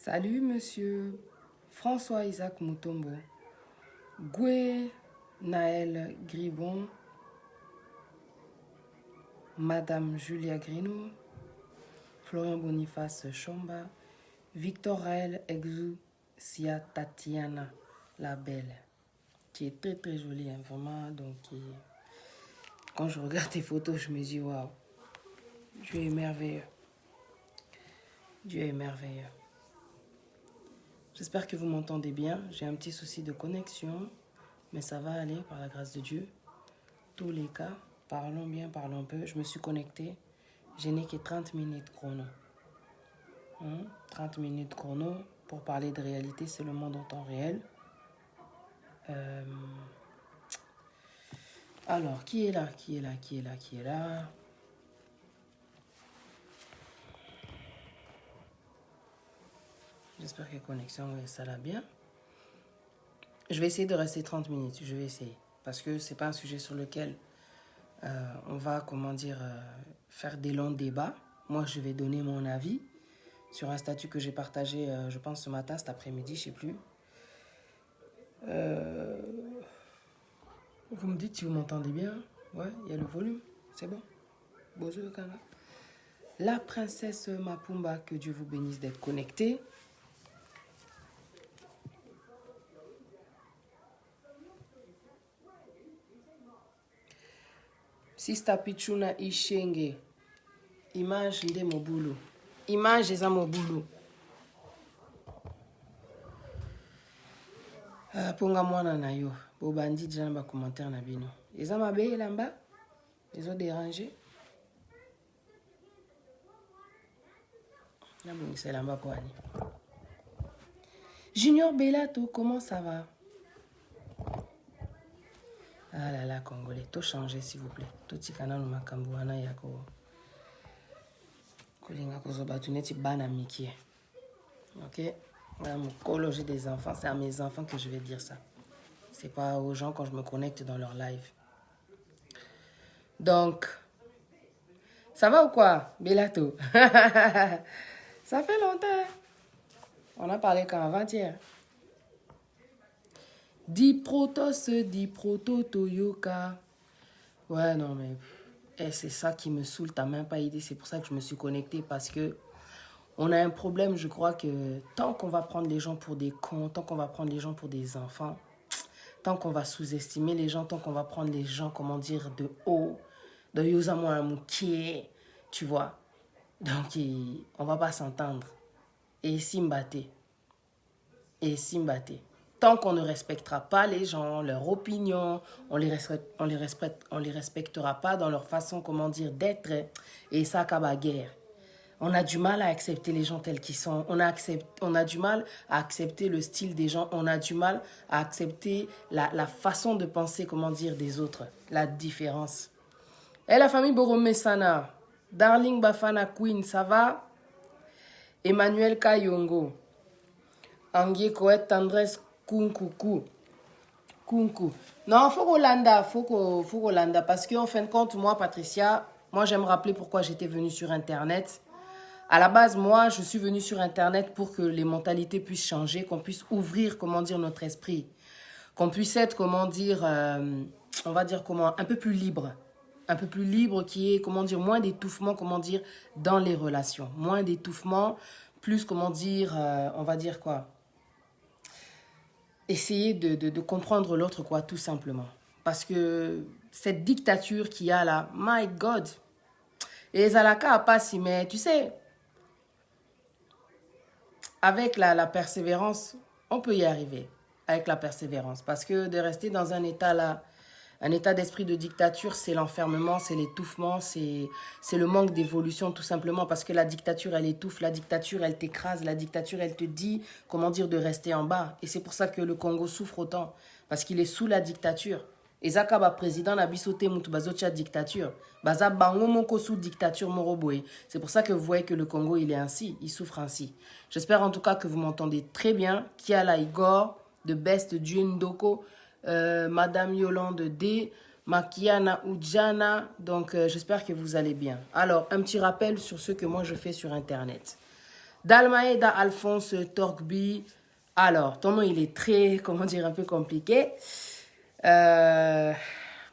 Salut monsieur François Isaac Mutombo, Goué Naël Gribon, Madame Julia Grino, Florian Boniface Chomba, Victor Raël Exou, Sia Tatiana la Belle, qui est très très jolie, hein, vraiment. Donc, quand je regarde tes photos, je me dis waouh, Dieu est merveilleux. Dieu est merveilleux. J'espère que vous m'entendez bien. J'ai un petit souci de connexion, mais ça va aller par la grâce de Dieu. Tous les cas, parlons bien, parlons peu. Je me suis connectée. Je n'ai que 30 minutes chrono. 30 minutes chrono pour parler de réalité, c'est le monde en temps réel. Alors, qui est là? Qui est là? Qui est là? Qui est là? J'espère que la connexion, ça va bien. Je vais essayer de rester 30 minutes. Je vais essayer. Parce que ce n'est pas un sujet sur lequel on va, faire des longs débats. Moi, je vais donner mon avis sur un statut que j'ai partagé, je pense, ce matin, cet après-midi, je ne sais plus. Vous me dites si vous m'entendez bien. Ouais, il y a le volume. C'est bon. Bonjour, Kanga. La princesse Mapumba, que Dieu vous bénisse d'être connectée. Sista Pichuna Ishenge. Image de Mobulu. Image eza Mobulu. Ponga mwana na yo. Bobandi déjà na commentaire na bino. Eza mabe lamba. Ils ont dérangé. C'est lamba pour Annie. Junior Bellato, comment ça va? Ah là là, Congolais, tout changer s'il vous plaît. Tout tikana no makambu wana yako. Kolinga kozobatu neti bana mikie. Ok? Voilà, mon colo, j'ai des enfants. C'est à mes enfants que je vais dire ça. C'est pas aux gens quand je me connecte dans leur live. Donc, ça va ou quoi, Bellato? Ça fait longtemps. On a parlé quand avant-hier. Di proto toyoka. Ouais, non, mais c'est ça qui me saoule. T'as même pas idée. C'est pour ça que je me suis connectée. Parce que on a un problème, je crois que tant qu'on va prendre les gens pour des cons, tant qu'on va prendre les gens pour des enfants, tant qu'on va sous-estimer les gens, tant qu'on va prendre les gens, comment dire, de haut, de Yosamo Amouké, tu vois. Donc, on va pas s'entendre. Et Simbaté. Tant qu'on ne respectera pas les gens, leur opinion, on les respectera pas dans leur façon, comment dire, d'être. Et ça acaba guerre. On a du mal à accepter les gens tels qu'ils sont. On a du mal à accepter le style des gens. On a du mal à accepter la façon de penser, comment dire, des autres. La différence. Et la famille Boromesana, Darling Bafana Queen, ça va? Emmanuel Kayongo. Angie Koet Tendresse Kunkuku. Non, faut qu'on landa. Parce qu'en fin de compte, moi, Patricia, moi, j'aime rappeler pourquoi j'étais venue sur Internet. À la base, moi, je suis venue sur Internet pour que les mentalités puissent changer, qu'on puisse ouvrir, comment dire, notre esprit. Qu'on puisse être, comment dire, on va dire comment, un peu plus libre. Un peu plus libre, qui est, comment dire, moins d'étouffement, comment dire, dans les relations. Moins d'étouffement, plus, comment dire, on va dire quoi. Essayer de comprendre l'autre, quoi, tout simplement. Parce que cette dictature qu'il y a là, my God. Et Zalaka a pas si, mais tu sais, avec la persévérance, on peut y arriver. Avec la persévérance. Parce que de rester dans un état là, un état d'esprit de dictature, c'est l'enfermement, c'est l'étouffement, c'est le manque d'évolution tout simplement. Parce que la dictature, elle étouffe, la dictature, elle t'écrase, la dictature, elle te dit, comment dire, de rester en bas. Et c'est pour ça que le Congo souffre autant. Parce qu'il est sous la dictature. Et Zakaba président n'a bisoté Moutubazotia dictature. Baza bango moko sous dictature moroboé. C'est pour ça que vous voyez que le Congo, il est ainsi, il souffre ainsi. J'espère en tout cas que vous m'entendez très bien. Kiala Igor, de Best Djendoko, Madame Yolande D, Makiana Oudjana. Donc, j'espère que vous allez bien. Alors, un petit rappel sur ce que moi je fais sur Internet. Dalmaeda Alphonse Torgby. Alors, ton nom, il est très, comment dire, un peu compliqué.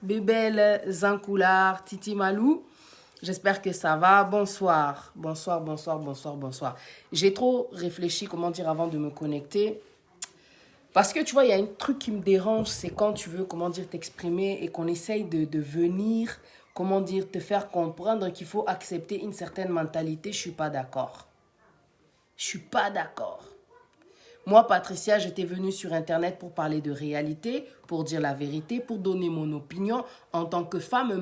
Bébel Zancoulard, Titi Malou. J'espère que ça va. Bonsoir. Bonsoir, bonsoir, bonsoir, bonsoir. J'ai trop réfléchi, comment dire, avant de me connecter. Parce que tu vois, il y a un truc qui me dérange, c'est quand tu veux, comment dire, t'exprimer et qu'on essaye de venir, comment dire, te faire comprendre qu'il faut accepter une certaine mentalité. Je ne suis pas d'accord. Je ne suis pas d'accord. Moi, Patricia, j'étais venue sur Internet pour parler de réalité, pour dire la vérité, pour donner mon opinion. En tant que femme,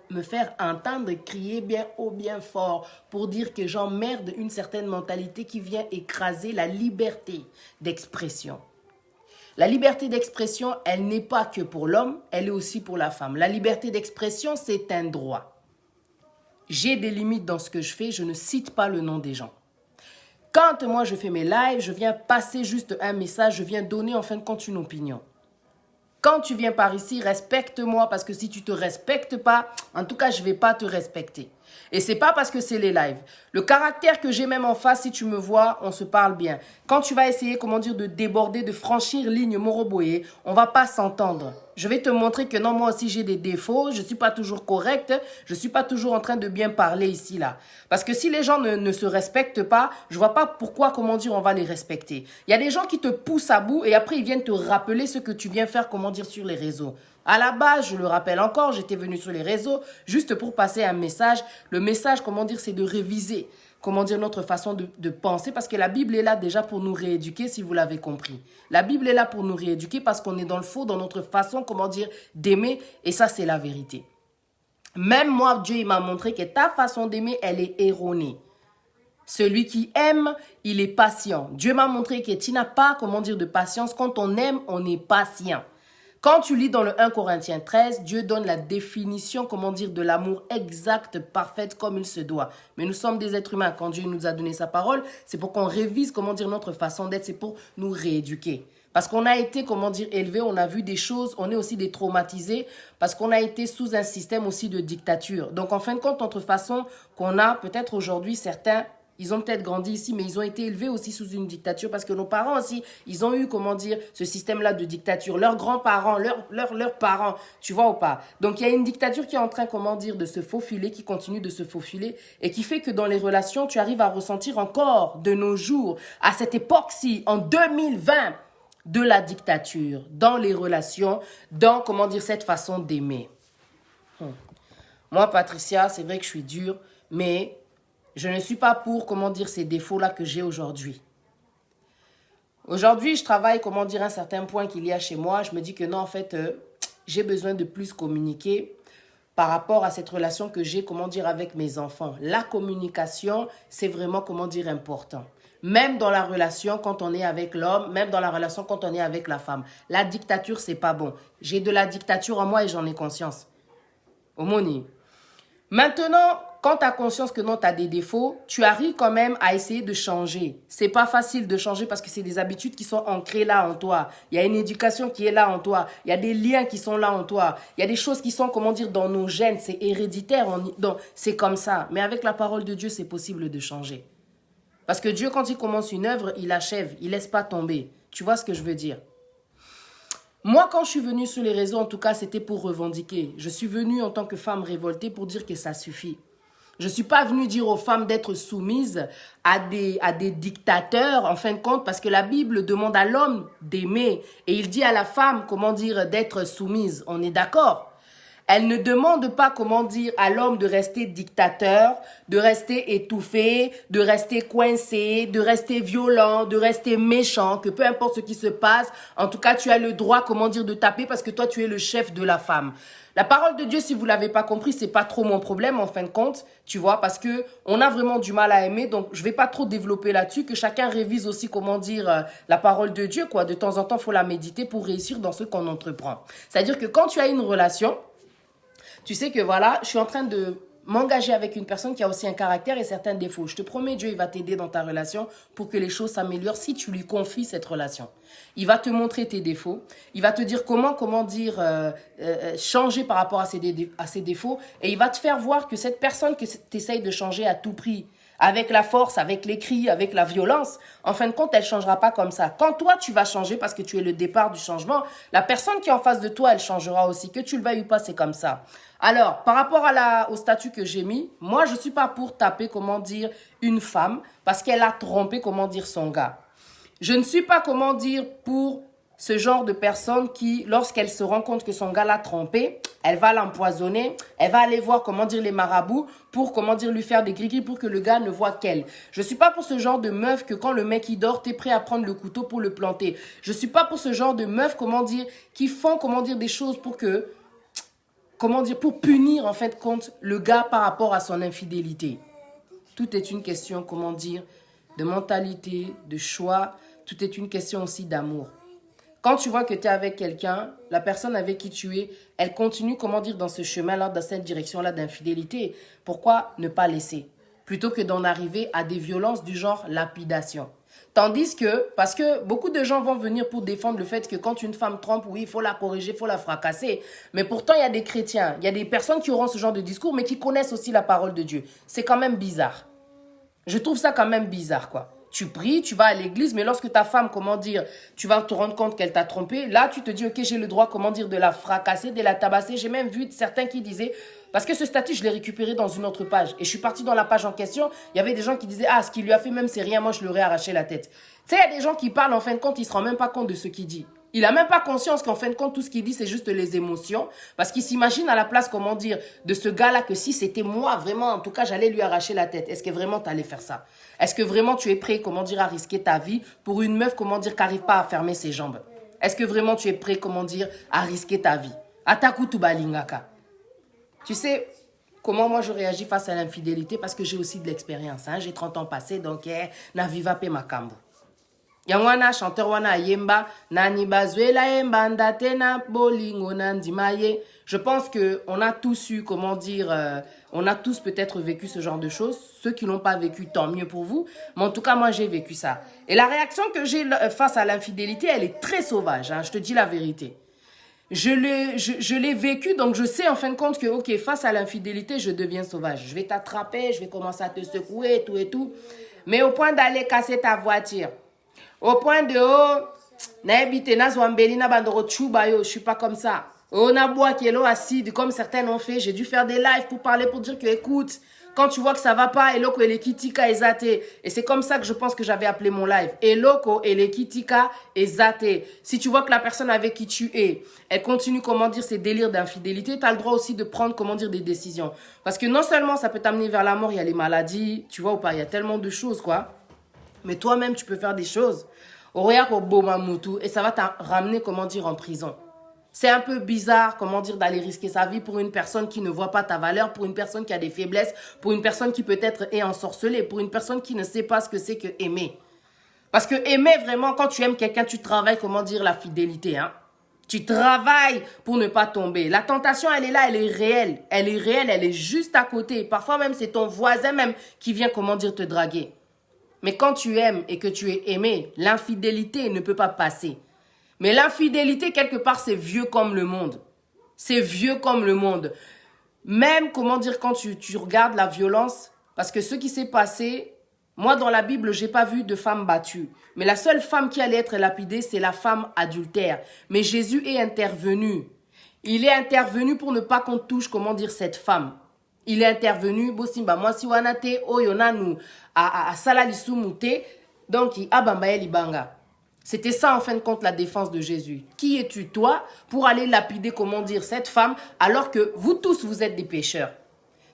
me faire entendre, crier bien haut, bien fort, pour dire que j'emmerde une certaine mentalité qui vient écraser la liberté d'expression. La liberté d'expression, elle n'est pas que pour l'homme, elle est aussi pour la femme. La liberté d'expression, c'est un droit. J'ai des limites dans ce que je fais, je ne cite pas le nom des gens. Quand moi je fais mes lives, je viens passer juste un message, je viens donner en fin de compte une opinion. Quand tu viens par ici, respecte-moi parce que si tu ne te respectes pas, en tout cas, je ne vais pas te respecter. Et ce n'est pas parce que c'est les lives. Le caractère que j'ai même en face, si tu me vois, on se parle bien. Quand tu vas essayer, comment dire, de déborder, de franchir ligne Moroboye, on ne va pas s'entendre. Je vais te montrer que non, moi aussi j'ai des défauts, je ne suis pas toujours correcte, je ne suis pas toujours en train de bien parler ici, là. Parce que si les gens ne se respectent pas, je ne vois pas pourquoi, comment dire, on va les respecter. Il y a des gens qui te poussent à bout et après ils viennent te rappeler ce que tu viens faire, comment dire, sur les réseaux. À la base, je le rappelle encore, j'étais venue sur les réseaux juste pour passer un message. Le message, comment dire, c'est de réviser, comment dire, notre façon de penser parce que la Bible est là déjà pour nous rééduquer si vous l'avez compris. La Bible est là pour nous rééduquer parce qu'on est dans le faux, dans notre façon, comment dire, d'aimer et ça, c'est la vérité. Même moi, Dieu, il m'a montré que ta façon d'aimer, elle est erronée. Celui qui aime, il est patient. Dieu m'a montré que tu n'as pas, comment dire, de patience. Quand on aime, on est patient. Quand tu lis dans le 1 Corinthiens 13, Dieu donne la définition, comment dire, de l'amour exacte, parfaite, comme il se doit. Mais nous sommes des êtres humains. Quand Dieu nous a donné sa parole, c'est pour qu'on révise, comment dire, notre façon d'être. C'est pour nous rééduquer. Parce qu'on a été, comment dire, élevés, on a vu des choses, on est aussi des traumatisés, parce qu'on a été sous un système aussi de dictature. Donc, en fin de compte, notre façon qu'on a, peut-être aujourd'hui, certains... Ils ont peut-être grandi ici, mais ils ont été élevés aussi sous une dictature parce que nos parents aussi, ils ont eu, comment dire, ce système-là de dictature. Leurs grands-parents, leurs parents, tu vois ou pas? Donc, il y a une dictature qui est en train, comment dire, de se faufiler, qui continue de se faufiler et qui fait que dans les relations, tu arrives à ressentir encore de nos jours, à cette époque-ci, en 2020, de la dictature dans les relations, dans, comment dire, cette façon d'aimer. Moi, Patricia, c'est vrai que je suis dure, mais... je ne suis pas pour, comment dire, ces défauts-là que j'ai aujourd'hui. Aujourd'hui, je travaille, comment dire, un certain point qu'il y a chez moi. Je me dis que non, en fait, j'ai besoin de plus communiquer par rapport à cette relation que j'ai, comment dire, avec mes enfants. La communication, c'est vraiment, comment dire, important. Même dans la relation quand on est avec l'homme, même dans la relation quand on est avec la femme. La dictature, c'est pas bon. J'ai de la dictature en moi et j'en ai conscience. Omoni. Maintenant, quand tu as conscience que non, tu as des défauts, tu arrives quand même à essayer de changer. C'est pas facile de changer parce que c'est des habitudes qui sont ancrées là en toi. Il y a une éducation qui est là en toi. Il y a des liens qui sont là en toi. Il y a des choses qui sont, comment dire, dans nos gènes. C'est héréditaire. Donc, c'est comme ça. Mais avec la parole de Dieu, c'est possible de changer. Parce que Dieu, quand il commence une œuvre, il achève. Il ne laisse pas tomber. Tu vois ce que je veux dire? Moi, quand je suis venue sur les réseaux, en tout cas, c'était pour revendiquer. Je suis venue en tant que femme révoltée pour dire que ça suffit. Je ne suis pas venue dire aux femmes d'être soumises à des dictateurs, en fin de compte, parce que la Bible demande à l'homme d'aimer. Et il dit à la femme, comment dire, d'être soumise. On est d'accord? Elle ne demande pas, comment dire, à l'homme de rester dictateur, de rester étouffé, de rester coincé, de rester violent, de rester méchant, que peu importe ce qui se passe, en tout cas, tu as le droit, comment dire, de taper parce que toi, tu es le chef de la femme. La parole de Dieu, si vous ne l'avez pas compris, c'est pas trop mon problème, en fin de compte, tu vois, parce que on a vraiment du mal à aimer, donc je vais pas trop développer là-dessus, que chacun révise aussi, comment dire, la parole de Dieu, quoi. De temps en temps, il faut la méditer pour réussir dans ce qu'on entreprend. C'est-à-dire que quand tu as une relation, tu sais que voilà, je suis en train de m'engager avec une personne qui a aussi un caractère et certains défauts. Je te promets, Dieu, il va t'aider dans ta relation pour que les choses s'améliorent si tu lui confies cette relation. Il va te montrer tes défauts. Il va te dire comment dire, changer par rapport à ces défauts. Et il va te faire voir que cette personne que tu essayes de changer à tout prix, avec la force, avec les cris, avec la violence, en fin de compte, elle ne changera pas comme ça. Quand toi, tu vas changer parce que tu es le départ du changement, la personne qui est en face de toi, elle changera aussi. Que tu le veuilles ou pas, c'est comme ça. Alors, par rapport au statut que j'ai mis, moi, je ne suis pas pour taper, comment dire, une femme parce qu'elle a trompé, comment dire, son gars. Je ne suis pas, comment dire, pour ce genre de personne qui, lorsqu'elle se rend compte que son gars l'a trompé, elle va l'empoisonner, elle va aller voir, comment dire, les marabouts pour, comment dire, lui faire des gris-gris pour que le gars ne voit qu'elle. Je ne suis pas pour ce genre de meuf que quand le mec il dort, t'es prêt à prendre le couteau pour le planter. Je ne suis pas pour ce genre de meuf, comment dire, qui font, comment dire, des choses pour que, comment dire, pour punir, en fin de compte, le gars par rapport à son infidélité. Tout est une question, comment dire, de mentalité, de choix. Tout est une question aussi d'amour. Quand tu vois que tu es avec quelqu'un, la personne avec qui tu es, elle continue, comment dire, dans ce chemin-là, dans cette direction-là d'infidélité. Pourquoi ne pas laisser? Plutôt que d'en arriver à des violences du genre lapidation. Tandis que, parce que beaucoup de gens vont venir pour défendre le fait que quand une femme trompe, oui, il faut la corriger, il faut la fracasser. Mais pourtant, il y a des chrétiens, il y a des personnes qui auront ce genre de discours, mais qui connaissent aussi la parole de Dieu. C'est quand même bizarre. Je trouve ça quand même bizarre, quoi. Tu pries, tu vas à l'église, mais lorsque ta femme, comment dire, tu vas te rendre compte qu'elle t'a trompé, là, tu te dis, ok, j'ai le droit, comment dire, de la fracasser, de la tabasser. J'ai même vu certains qui disaient, parce que ce statut, je l'ai récupéré dans une autre page. Et je suis partie dans la page en question, il y avait des gens qui disaient, ah, ce qu'il lui a fait même, c'est rien, moi, je lui aurais arraché la tête. Tu sais, il y a des gens qui parlent, en fin de compte, ils ne se rendent même pas compte de ce qu'il dit. Il n'a même pas conscience qu'en fin de compte, tout ce qu'il dit, c'est juste les émotions. Parce qu'il s'imagine à la place, comment dire, de ce gars-là, que si c'était moi, vraiment, en tout cas, j'allais lui arracher la tête. Est-ce que vraiment tu allais faire ça? Est-ce que vraiment tu es prêt, comment dire, à risquer ta vie pour une meuf, comment dire, qui n'arrive pas à fermer ses jambes? Est-ce que vraiment tu es prêt, comment dire, à risquer ta vie? Atakutu balingaka. Tu sais comment moi je réagis face à l'infidélité? Parce que j'ai aussi de l'expérience. Hein? J'ai 30 ans passés, donc na viva pe makambo. Yangwana chanteur wana yemba nani bazwela yemba ndatena bolingo nandimaye. Je pense que on a tous eu, comment dire, on a tous peut-être vécu ce genre de choses. Ceux qui l'ont pas vécu, tant mieux pour vous. Mais en tout cas, moi j'ai vécu ça. Et la réaction que j'ai face à l'infidélité, elle est très sauvage. Hein, je te dis la vérité. Je l'ai vécu, donc je sais en fin de compte que, ok, face à l'infidélité, je deviens sauvage. Je vais t'attraper, je vais commencer à te secouer, tout et tout. Mais au point d'aller casser ta voiture, au point de, oh, je suis pas comme ça. On a bois qui est l'eau acide, comme certains l'ont fait. J'ai dû faire des lives pour parler, pour dire que, écoute, quand tu vois que ça va pas, eloko elekitika ezate. Et c'est comme ça que je pense que j'avais appelé mon live. Eloko elekitika ezate. Si tu vois que la personne avec qui tu es, elle continue, comment dire, ses délires d'infidélité, tu as le droit aussi de prendre, comment dire, des décisions. Parce que non seulement ça peut t'amener vers la mort, il y a les maladies, tu vois ou pas, il y a tellement de choses, quoi. Mais toi-même, tu peux faire des choses. Et ça va te ramener, comment dire, en prison. C'est un peu bizarre, comment dire, d'aller risquer sa vie pour une personne qui ne voit pas ta valeur, pour une personne qui a des faiblesses, pour une personne qui peut-être est ensorcelée, pour une personne qui ne sait pas ce que c'est que aimer. Parce que aimer vraiment, quand tu aimes quelqu'un, tu travailles, comment dire, la fidélité. Hein? Tu travailles pour ne pas tomber. La tentation, elle est là, elle est réelle. Elle est réelle, elle est juste à côté. Parfois même, c'est ton voisin même qui vient, comment dire, te draguer. Mais quand tu aimes et que tu es aimé, l'infidélité ne peut pas passer. Mais l'infidélité, quelque part, c'est vieux comme le monde. C'est vieux comme le monde. Même, comment dire, quand tu regardes la violence, parce que ce qui s'est passé, moi, dans la Bible, je n'ai pas vu de femme battue. Mais la seule femme qui allait être lapidée, c'est la femme adultère. Mais Jésus est intervenu. Il est intervenu pour ne pas qu'on touche, comment dire, cette femme. Il est intervenu, Bosimba, moi, si wanate, oyonanu, a salalisumute, donc, abambaye libanga. C'était ça, en fin de compte, la défense de Jésus. Qui es-tu, toi, pour aller lapider, comment dire, cette femme, alors que vous tous, vous êtes des pécheurs?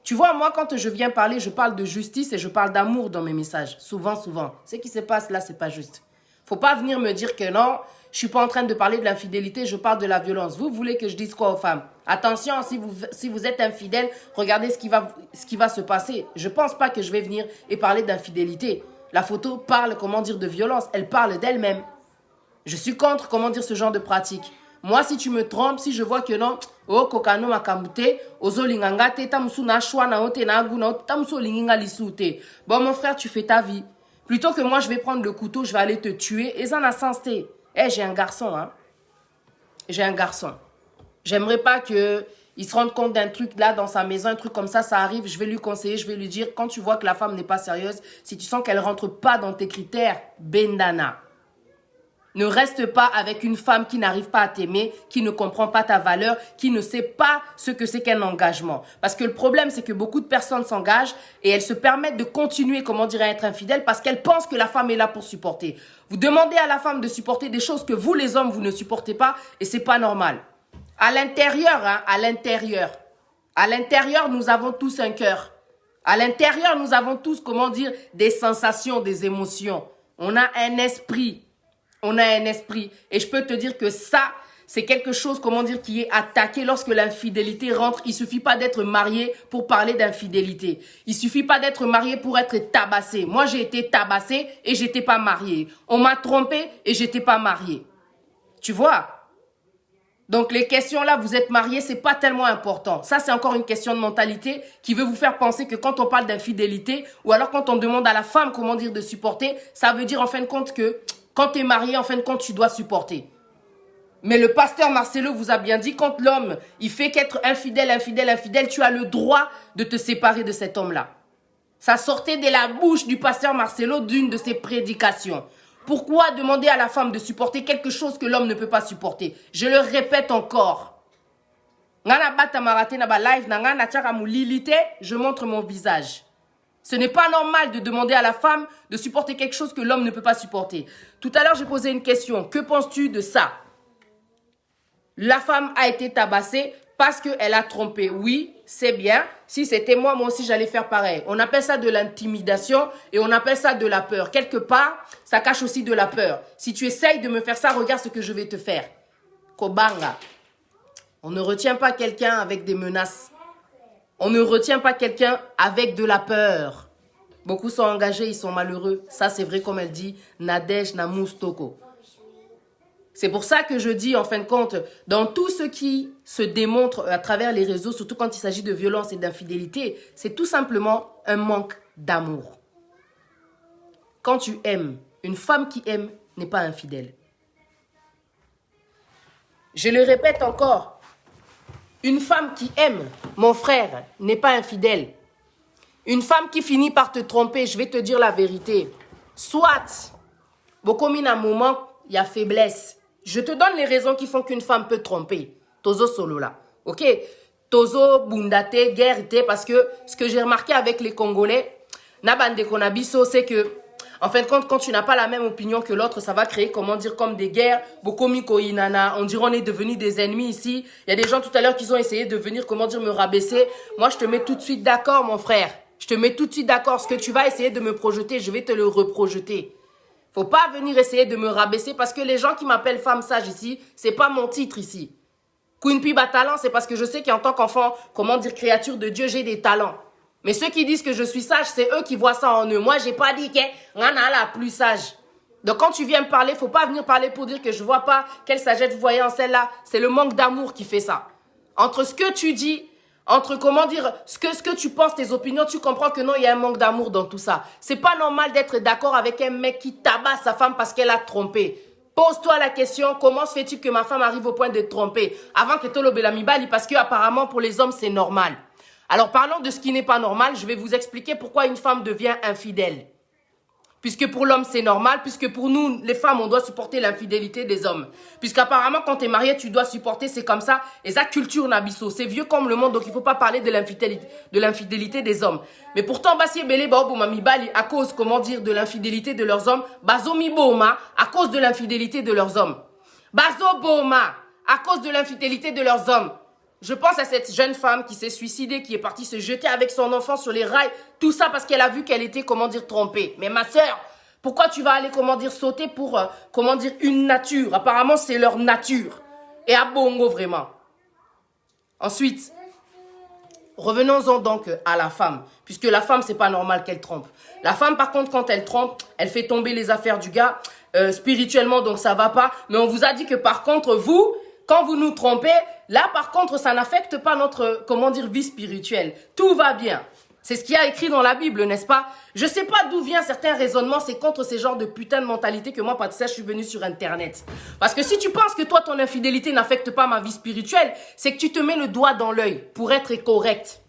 Tu vois, moi, quand je viens parler, je parle de justice et je parle d'amour dans mes messages. Souvent, souvent. Ce qui se passe là, c'est pas juste. Faut pas venir me dire que non, je suis pas en train de parler de l'infidélité, je parle de la violence. Vous voulez que je dise quoi aux femmes? Attention, si vous êtes infidèle, regardez ce qui va se passer. Je pense pas que je vais venir et parler d'infidélité. La photo parle, comment dire, de violence. Elle parle d'elle-même. Je suis contre, comment dire, ce genre de pratique. Moi, si tu me trompes, si je vois que non, oh, kokano makambute, ozo lingangate, tamusu na shwa na ote na agu na ote, tamusu linginga lisute. Bon, mon frère, tu fais ta vie. Plutôt que moi, je vais prendre le couteau, je vais aller te tuer. Et ça n'a sens. J'ai un garçon, hein. J'ai un garçon. J'aimerais pas que il se rende compte d'un truc là dans sa maison, un truc comme ça arrive, je vais lui conseiller, je vais lui dire, quand tu vois que la femme n'est pas sérieuse, si tu sens qu'elle ne rentre pas dans tes critères, bendana. Ne reste pas avec une femme qui n'arrive pas à t'aimer, qui ne comprend pas ta valeur, qui ne sait pas ce que c'est qu'un engagement. Parce que le problème, c'est que beaucoup de personnes s'engagent et elles se permettent de continuer, comment dire, à être infidèles parce qu'elles pensent que la femme est là pour supporter. Vous demandez à la femme de supporter des choses que vous, les hommes, vous ne supportez pas et c'est pas normal. À l'intérieur, hein, à l'intérieur, nous avons tous un cœur. À l'intérieur, nous avons tous, comment dire, des sensations, des émotions. On a un esprit. On a un esprit. Et je peux te dire que ça, c'est quelque chose, comment dire, qui est attaqué lorsque l'infidélité rentre. Il suffit pas d'être marié pour parler d'infidélité. Il suffit pas d'être marié pour être tabassé. Moi, j'ai été tabassé et j'étais pas marié. On m'a trompé et j'étais pas marié. Tu vois? Donc, les questions là, vous êtes marié, c'est pas tellement important. Ça, c'est encore une question de mentalité qui veut vous faire penser que quand on parle d'infidélité ou alors quand on demande à la femme, comment dire, de supporter, ça veut dire en fin de compte que quand tu es marié, en fin de compte, tu dois supporter. Mais le pasteur Marcelo vous a bien dit, quand l'homme, il fait qu'être infidèle, tu as le droit de te séparer de cet homme-là. Ça sortait de la bouche du pasteur Marcelo d'une de ses prédications. Pourquoi demander à la femme de supporter quelque chose que l'homme ne peut pas supporter? Je le répète encore. Je montre mon visage. Ce n'est pas normal de demander à la femme de supporter quelque chose que l'homme ne peut pas supporter. Tout à l'heure, j'ai posé une question. Que penses-tu de ça? La femme a été tabassée parce qu'elle a trompé. Oui, c'est bien. Si c'était moi, moi aussi, j'allais faire pareil. On appelle ça de l'intimidation et on appelle ça de la peur. Quelque part, ça cache aussi de la peur. Si tu essayes de me faire ça, regarde ce que je vais te faire. Kobanga. On ne retient pas quelqu'un avec des menaces. On ne retient pas quelqu'un avec de la peur. Beaucoup sont engagés, ils sont malheureux. Ça, c'est vrai comme elle dit, Nadej Namoustoko. C'est pour ça que je dis, en fin de compte, dans tout ce qui se démontre à travers les réseaux, surtout quand il s'agit de violence et d'infidélité, c'est tout simplement un manque d'amour. Quand tu aimes, une femme qui aime n'est pas infidèle. Je le répète encore, une femme qui aime, mon frère, n'est pas infidèle. Une femme qui finit par te tromper, je vais te dire la vérité. Soit, beaucoup à un moment, il y a faiblesse. Je te donne les raisons qui font qu'une femme peut tromper. Tozo solo là. Ok? Tozo bundate, guerre, parce que ce que j'ai remarqué avec les Congolais, Nabande Konabiso, c'est que, en fin de compte, quand tu n'as pas la même opinion que l'autre, ça va créer, comment dire, comme des guerres. Bokomiko Inana, on dirait on est devenus des ennemis ici. Il y a des gens tout à l'heure qui ont essayé de venir, comment dire, me rabaisser. Moi, je te mets tout de suite d'accord, mon frère. Je te mets tout de suite d'accord. Ce que tu vas essayer de me projeter, je vais te le reprojeter. Faut pas venir essayer de me rabaisser parce que les gens qui m'appellent femme sage ici, c'est pas mon titre ici. Queen Pi talent, c'est parce que je sais qu'en tant qu'enfant, comment dire, créature de Dieu, j'ai des talents. Mais ceux qui disent que je suis sage, c'est eux qui voient ça en eux. Moi, j'ai pas dit que Ngana la plus sage. Donc quand tu viens me parler, faut pas venir parler pour dire que je vois pas quelle sagesse vous voyez en celle-là. C'est le manque d'amour qui fait ça. Entre ce que tu dis, entre, comment dire, ce que tu penses, tes opinions, tu comprends que non, il y a un manque d'amour dans tout ça. C'est pas normal d'être d'accord avec un mec qui tabasse sa femme parce qu'elle a trompé. Pose-toi la question, comment se fait-il que ma femme arrive au point de tromper avant que Tolo Belamibali, parce que apparemment pour les hommes, c'est normal. Alors parlons de ce qui n'est pas normal, je vais vous expliquer pourquoi une femme devient infidèle. Puisque pour l'homme, c'est normal. Puisque pour nous, les femmes, on doit supporter l'infidélité des hommes. Puisqu'apparemment, quand tu es marié, tu dois supporter, c'est comme ça. Et ça, culture Nabiso. C'est vieux comme le monde, donc il ne faut pas parler de l'infidélité des hommes. Mais pourtant, Bassi Bele Baobomamibali, à cause, comment dire, de l'infidélité de leurs hommes, Bazomi Boma, à cause de l'infidélité de leurs hommes. Bazo Boma, à cause de l'infidélité de leurs hommes. Je pense à cette jeune femme qui s'est suicidée, qui est partie se jeter avec son enfant sur les rails. Tout ça parce qu'elle a vu qu'elle était, comment dire, trompée. Mais ma sœur, pourquoi tu vas aller, comment dire, sauter pour, comment dire, une nature? Apparemment, c'est leur nature. Et à Bongo, vraiment. Ensuite, revenons-en donc à la femme. Puisque la femme, c'est pas normal qu'elle trompe. La femme, par contre, quand elle trompe, elle fait tomber les affaires du gars. Spirituellement, donc ça va pas. Mais on vous a dit que par contre, vous, quand vous nous trompez, là, par contre, ça n'affecte pas notre, comment dire, vie spirituelle. Tout va bien. C'est ce qu'il y a écrit dans la Bible, n'est-ce pas? Je sais pas d'où vient certains raisonnements, c'est contre ces genres de putain de mentalité que moi, Patricia, je suis venue sur Internet. Parce que si tu penses que toi, ton infidélité n'affecte pas ma vie spirituelle, c'est que tu te mets le doigt dans l'œil pour être correct.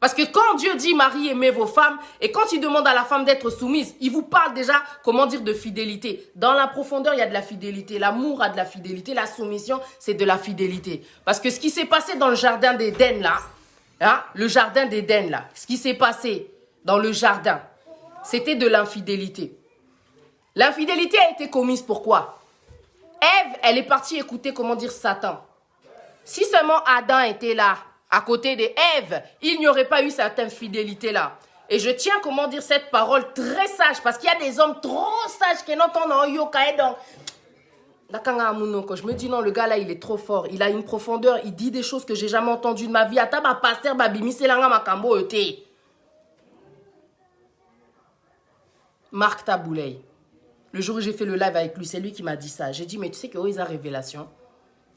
Parce que quand Dieu dit « Marie, aimez vos femmes » et quand il demande à la femme d'être soumise, il vous parle déjà, comment dire, de fidélité. Dans la profondeur, il y a de la fidélité. L'amour a de la fidélité. La soumission, c'est de la fidélité. Parce que ce qui s'est passé dans le jardin d'Éden, là, hein, le jardin d'Éden, là, ce qui s'est passé dans le jardin, c'était de l'infidélité. L'infidélité a été commise pourquoi? Ève, elle est partie écouter, comment dire, Satan. Si seulement Adam était là, à côté de Ève, il n'y aurait pas eu cette infidélité-là. Et je tiens, comment dire, cette parole très sage, parce qu'il y a des hommes trop sages qui n'entendent yoka et donc. Je me dis non, le gars là, il est trop fort. Il a une profondeur, il dit des choses que j'ai jamais entendues de ma vie. Ataba pasteur babimi selanga makambo ete. Marc Taboulay. Le jour où j'ai fait le live avec lui, c'est lui qui m'a dit ça. J'ai dit, mais tu sais que où est la révélation?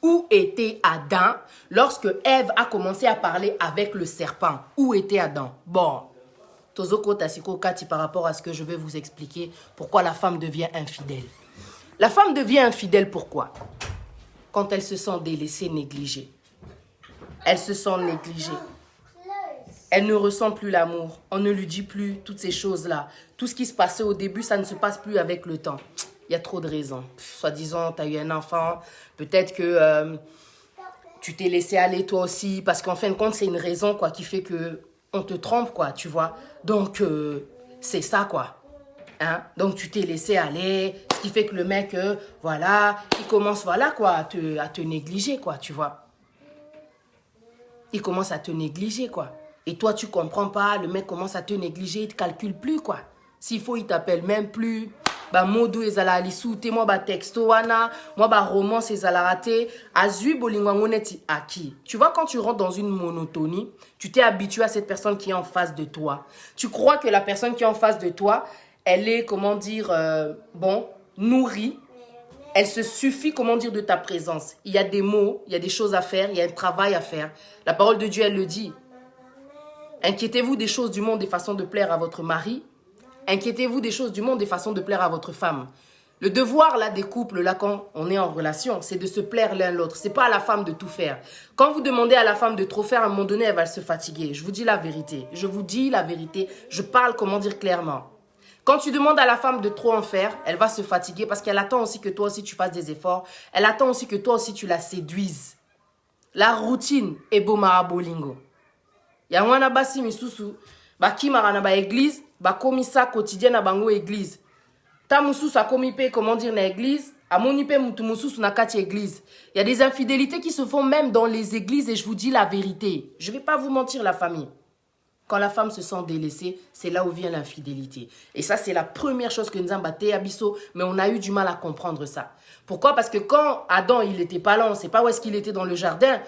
Où était Adam lorsque Ève a commencé à parler avec le serpent? Où était Adam? Bon, Tozoko Tasiko Kati par rapport à ce que je vais vous expliquer, pourquoi la femme devient infidèle. La femme devient infidèle pourquoi? Quand elle se sent délaissée, négligée. Elle se sent négligée. Elle ne ressent plus l'amour. On ne lui dit plus toutes ces choses-là. Tout ce qui se passait au début, ça ne se passe plus avec le temps. Il y a trop de raisons. Soi-disant, tu as eu un enfant. Peut-être que tu t'es laissé aller toi aussi. Parce qu'en fin de compte, c'est une raison quoi, qui fait qu'on te trompe, quoi, tu vois. Donc, c'est ça, quoi. Hein? Donc, tu t'es laissé aller. Ce qui fait que le mec, voilà, il commence, voilà, quoi, à te négliger, quoi, tu vois. Il commence à te négliger, quoi. Et toi, tu comprends pas. Le mec commence à te négliger. Il te calcule plus, quoi. S'il faut, il t'appelle même plus. Ba modo ezala alisute moi ba texto wana moi ba romance ezala raté azui bolingwangoneti aki. Tu vois, quand tu rentres dans une monotonie, tu t'es habitué à cette personne qui est en face de toi. Tu crois que la personne qui est en face de toi, elle est, comment dire, bon, nourrie. Elle se suffit, comment dire, de ta présence. Il y a des mots, il y a des choses à faire, il y a un travail à faire. La parole de Dieu, elle le dit. Inquiétez-vous des choses du monde des façons de plaire à votre mari. Inquiétez-vous des choses du monde des façons de plaire à votre femme. Le devoir là des couples, là quand on est en relation, c'est de se plaire l'un l'autre. C'est pas à la femme de tout faire. Quand vous demandez à la femme de trop faire, à un moment donné, elle va se fatiguer. Je vous dis la vérité. Je vous dis la vérité. Je parle, comment dire, clairement. Quand tu demandes à la femme de trop en faire, elle va se fatiguer parce qu'elle attend aussi que toi aussi tu fasses des efforts. Elle attend aussi que toi aussi tu la séduises. La routine est beau marabolingo. Yangwana basi misusu, baki marana ba église, ba komisa quotidien na bango église. Ta mususu a komi pe, comment dire, na église, a moni pe mutu mususu na kati église. Il y a des infidélités qui se font même dans les églises et je vous dis la vérité. Je vais pas vous mentir la famille. Quand la femme se sent délaissée, c'est là où vient l'infidélité. Et ça, c'est la première chose que nous avons battu à Bisso, mais on a eu du mal à comprendre ça. Pourquoi? Parce que quand Adam, il n'était pas là, on ne sait pas où est-ce qu'il était dans le jardin,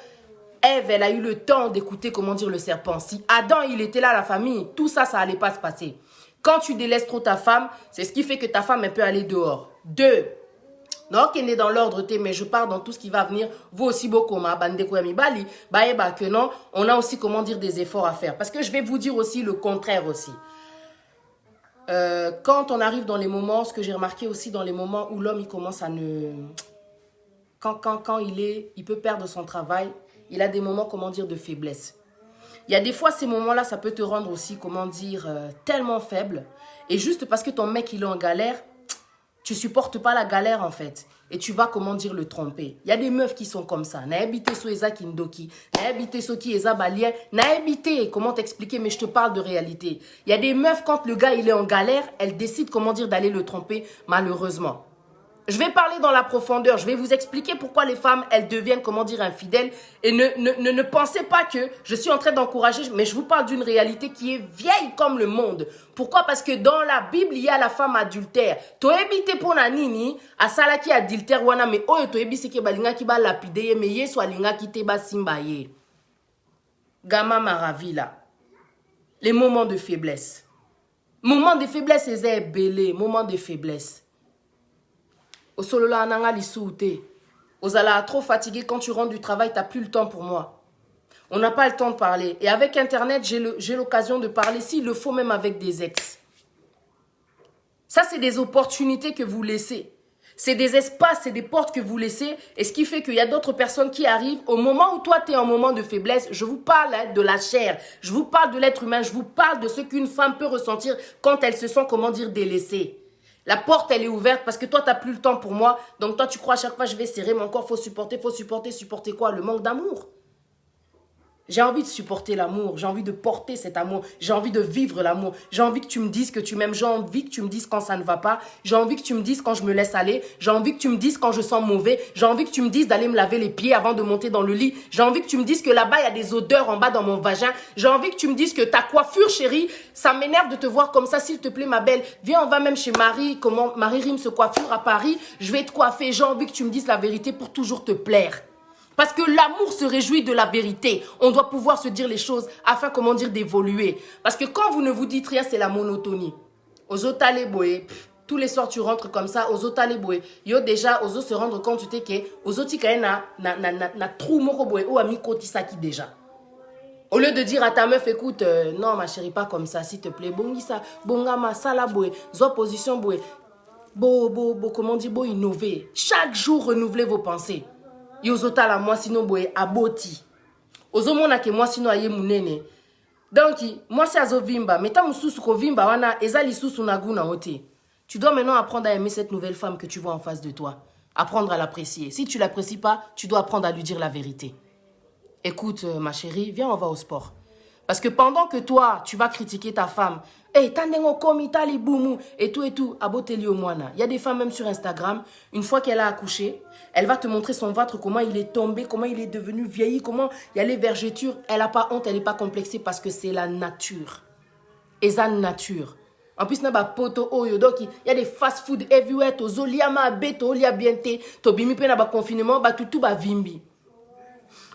Ève, elle a eu le temps d'écouter, comment dire, le serpent. Si Adam, il était là, la famille, tout ça, ça n'allait pas se passer. Quand tu délaisses trop ta femme, c'est ce qui fait que ta femme, elle peut aller dehors. 2. Non, qu'elle est dans l'ordre, mais je pars dans tout ce qui va venir. Vous aussi, beaucoup, ma bande de bali, que non, on a aussi, comment dire, des efforts à faire. Parce que je vais vous dire aussi le contraire aussi. Quand on arrive dans les moments, ce que j'ai remarqué aussi dans les moments où l'homme, il commence à ne... Quand il peut perdre son travail, il a des moments, comment dire, de faiblesse. Il y a des fois, ces moments-là, ça peut te rendre aussi, comment dire, tellement faible. Et juste parce que ton mec, il est en galère, tu supportes pas la galère, en fait. Et tu vas, comment dire, le tromper. Il y a des meufs qui sont comme ça. Naebite so eza kindoki. Naebite so ki eza balien. Naebite, comment t'expliquer, mais je te parle de réalité. Il y a des meufs, quand le gars, il est en galère, elles décident, comment dire, d'aller le tromper, malheureusement. Je vais parler dans la profondeur. Je vais vous expliquer pourquoi les femmes, elles deviennent, comment dire, infidèles. Et ne pensez pas que je suis en train d'encourager, mais je vous parle d'une réalité qui est vieille comme le monde. Pourquoi? Parce que dans la Bible, il y a la femme adultère. Toebite pona nini, asala ki adultère wana, mais oyo toebi seke balinga ki ba lapide ye, mais yeso alinga ki te ba simba ye. Gama maravila. Les moments de faiblesse. Moments de faiblesse, c'est belé. Moments de faiblesse. Au solola ananga li soute. Ozala trop fatigué quand tu rentres du travail, t'as plus le temps pour moi. On n'a pas le temps de parler. Et avec Internet, j'ai l'occasion de parler, s'il le faut, même avec des ex. Ça, c'est des opportunités que vous laissez. C'est des espaces, c'est des portes que vous laissez. Et ce qui fait qu'il y a d'autres personnes qui arrivent. Au moment où toi, tu es en moment de faiblesse, je vous parle de la chair. Je vous parle de l'être humain. Je vous parle de ce qu'une femme peut ressentir quand elle se sent, comment dire, délaissée. La porte, elle est ouverte parce que toi, tu n'as plus le temps pour moi. Donc toi, tu crois à chaque fois, je vais serrer mon corps. Faut supporter, faut supporter. Supporter quoi? Le manque d'amour. J'ai envie de supporter l'amour, j'ai envie de porter cet amour, j'ai envie de vivre l'amour, j'ai envie que tu me dises que tu m'aimes, j'ai envie que tu me dises quand ça ne va pas, j'ai envie que tu me dises quand je me laisse aller, j'ai envie que tu me dises quand je sens mauvais, j'ai envie que tu me dises d'aller me laver les pieds avant de monter dans le lit, j'ai envie que tu me dises que là-bas il y a des odeurs en bas dans mon vagin, j'ai envie que tu me dises que ta coiffure chérie, ça m'énerve de te voir comme ça, s'il te plaît ma belle, viens on va même chez Marie, comment Marie Rime se coiffure à Paris, je vais te coiffer, j'ai envie que tu me dises la vérité pour toujours te plaire. Parce que l'amour se réjouit de la vérité. On doit pouvoir se dire les choses afin, comment dire, d'évoluer. Parce que quand vous ne vous dites rien, c'est la monotonie. Aux otaleboé, tous les soirs tu rentres comme ça, aux otaleboé. Yo déjà, aux se rendre compte, tu t'es que, aux otikae na trou moroboé, ou ami kotisaki déjà. Au lieu de dire à ta meuf, écoute, non ma chérie, pas comme ça, s'il te plaît. Bongisa, bongama, salaboé, zo position boé. Comment dire, bo innover. Chaque jour, renouvelez vos pensées. Yozota la moi sinon boye aboti. Ozomona ke moi sinon aye munene. Donc moi c'est azovimba, mais tant mususu ko vimba wana ezali susu naguna ote. Tu dois maintenant apprendre à aimer cette nouvelle femme que tu vois en face de toi, apprendre à l'apprécier. Si tu l'apprécies pas, tu dois apprendre à lui dire la vérité. Écoute ma chérie, viens on va au sport. Parce que pendant que toi, tu vas critiquer ta femme, hey, tandengo komi tali boumou, et tout, aboteli au moana. Il y a des femmes même sur Instagram, une fois qu'elle a accouché, elle va te montrer son ventre, comment il est tombé, comment il est devenu vieilli, comment il y a les vergetures. Elle n'a pas honte, elle n'est pas complexée parce que c'est la nature. Et ça, nature. En plus, il y a des fast-food everywhere, to liama beto, lia biente, to bimi pe na ba confinement, ba tout ba vimbi.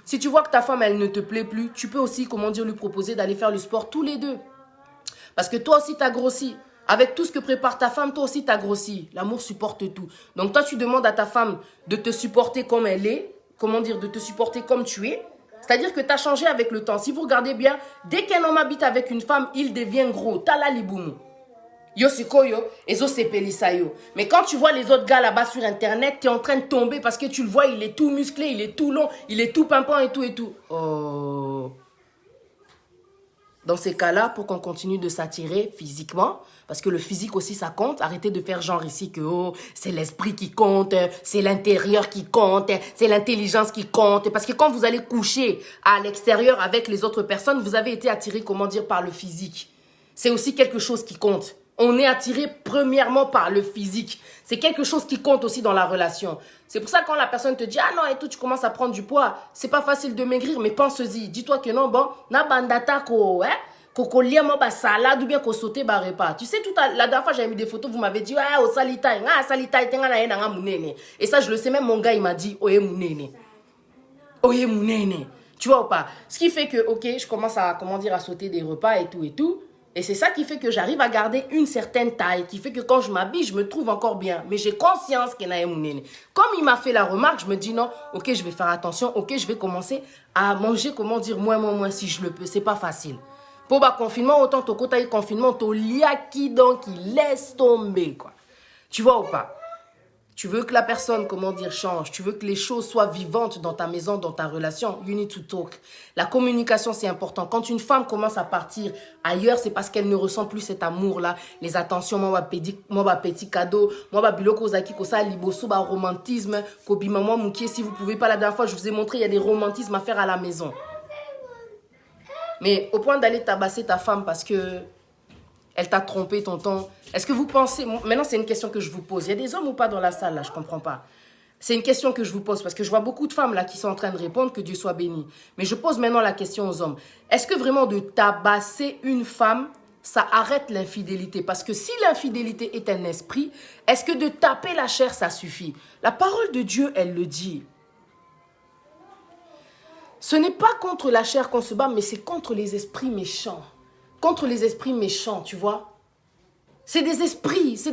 Si tu vois que ta femme, elle ne te plaît plus, tu peux aussi, comment dire, lui proposer d'aller faire le sport tous les deux. Parce que toi aussi, tu as grossi. Avec tout ce que prépare ta femme, toi aussi, tu as grossi. L'amour supporte tout. Donc, toi, tu demandes à ta femme de te supporter comme elle est. Comment dire, de te supporter comme tu es. C'est-à-dire que tu as changé avec le temps. Si vous regardez bien, dès qu'un homme habite avec une femme, il devient gros. Tala liboumou. Yo sikoyo, ezo sepelisayo. Mais quand tu vois les autres gars là-bas sur Internet, tu es en train de tomber parce que tu le vois, il est tout musclé, il est tout long, il est tout pimpant et tout. Oh. Dans ces cas-là, pour qu'on continue de s'attirer physiquement, parce que le physique aussi, ça compte, arrêtez de faire genre ici que oh, c'est l'esprit qui compte, c'est l'intérieur qui compte, c'est l'intelligence qui compte. Parce que quand vous allez coucher à l'extérieur avec les autres personnes, vous avez été attiré, comment dire, par le physique. C'est aussi quelque chose qui compte. On est attiré premièrement par le physique. C'est quelque chose qui compte aussi dans la relation. C'est pour ça que quand la personne te dit « Ah non, et tout, tu commences à prendre du poids. » C'est pas facile de maigrir, mais pense-y. Dis-toi que non, bon, na bandata ko, ko liamo ba salade ou bien ko sauter ba repas. Tu sais, la dernière fois, j'avais mis des photos, vous m'avez dit « Ah, au salitaï, tenga na yena nga munene. » Et ça, je le sais, même mon gars, il m'a dit « Oye munene. Oye munene. » Tu vois ou pas? Ce qui fait que, ok, je commence à, comment dire, à sauter des repas et tout. Et c'est ça qui fait que j'arrive à garder une certaine taille, qui fait que quand je m'habille, je me trouve encore bien. Mais j'ai conscience qu'il y a un mounene. Comme il m'a fait la remarque, je me dis non, ok, je vais faire attention, ok, je vais commencer à manger, comment dire, moins, si je le peux. C'est pas facile. Pour le confinement, autant ton côté confinement, ton liaki donc il laisse tomber, quoi. Tu vois ou pas? Tu veux que la personne, comment dire, change. Tu veux que les choses soient vivantes dans ta maison, dans ta relation. You need to talk. La communication, c'est important. Quand une femme commence à partir ailleurs, c'est parce qu'elle ne ressent plus cet amour-là. Les attentions, moi, petit cadeau, moi, biloko zaki, kosa, liboso, romantisme, kobi, maman, moukier. Si vous pouvez pas, la dernière fois, je vous ai montré, il y a des romantismes à faire à la maison. Mais au point d'aller tabasser ta femme parce que elle t'a trompé, tonton. Est-ce que vous pensez... Maintenant, c'est une question que je vous pose. Il y a des hommes ou pas dans la salle, là? Je ne comprends pas. C'est une question que je vous pose parce que je vois beaucoup de femmes, là, qui sont en train de répondre, que Dieu soit béni. Mais je pose maintenant la question aux hommes. Est-ce que vraiment de tabasser une femme, ça arrête l'infidélité? Parce que si l'infidélité est un esprit, est-ce que de taper la chair, ça suffit? La parole de Dieu, elle le dit. Ce n'est pas contre la chair qu'on se bat, mais c'est contre les esprits méchants. Contre les esprits méchants, tu vois. C'est des esprits c'est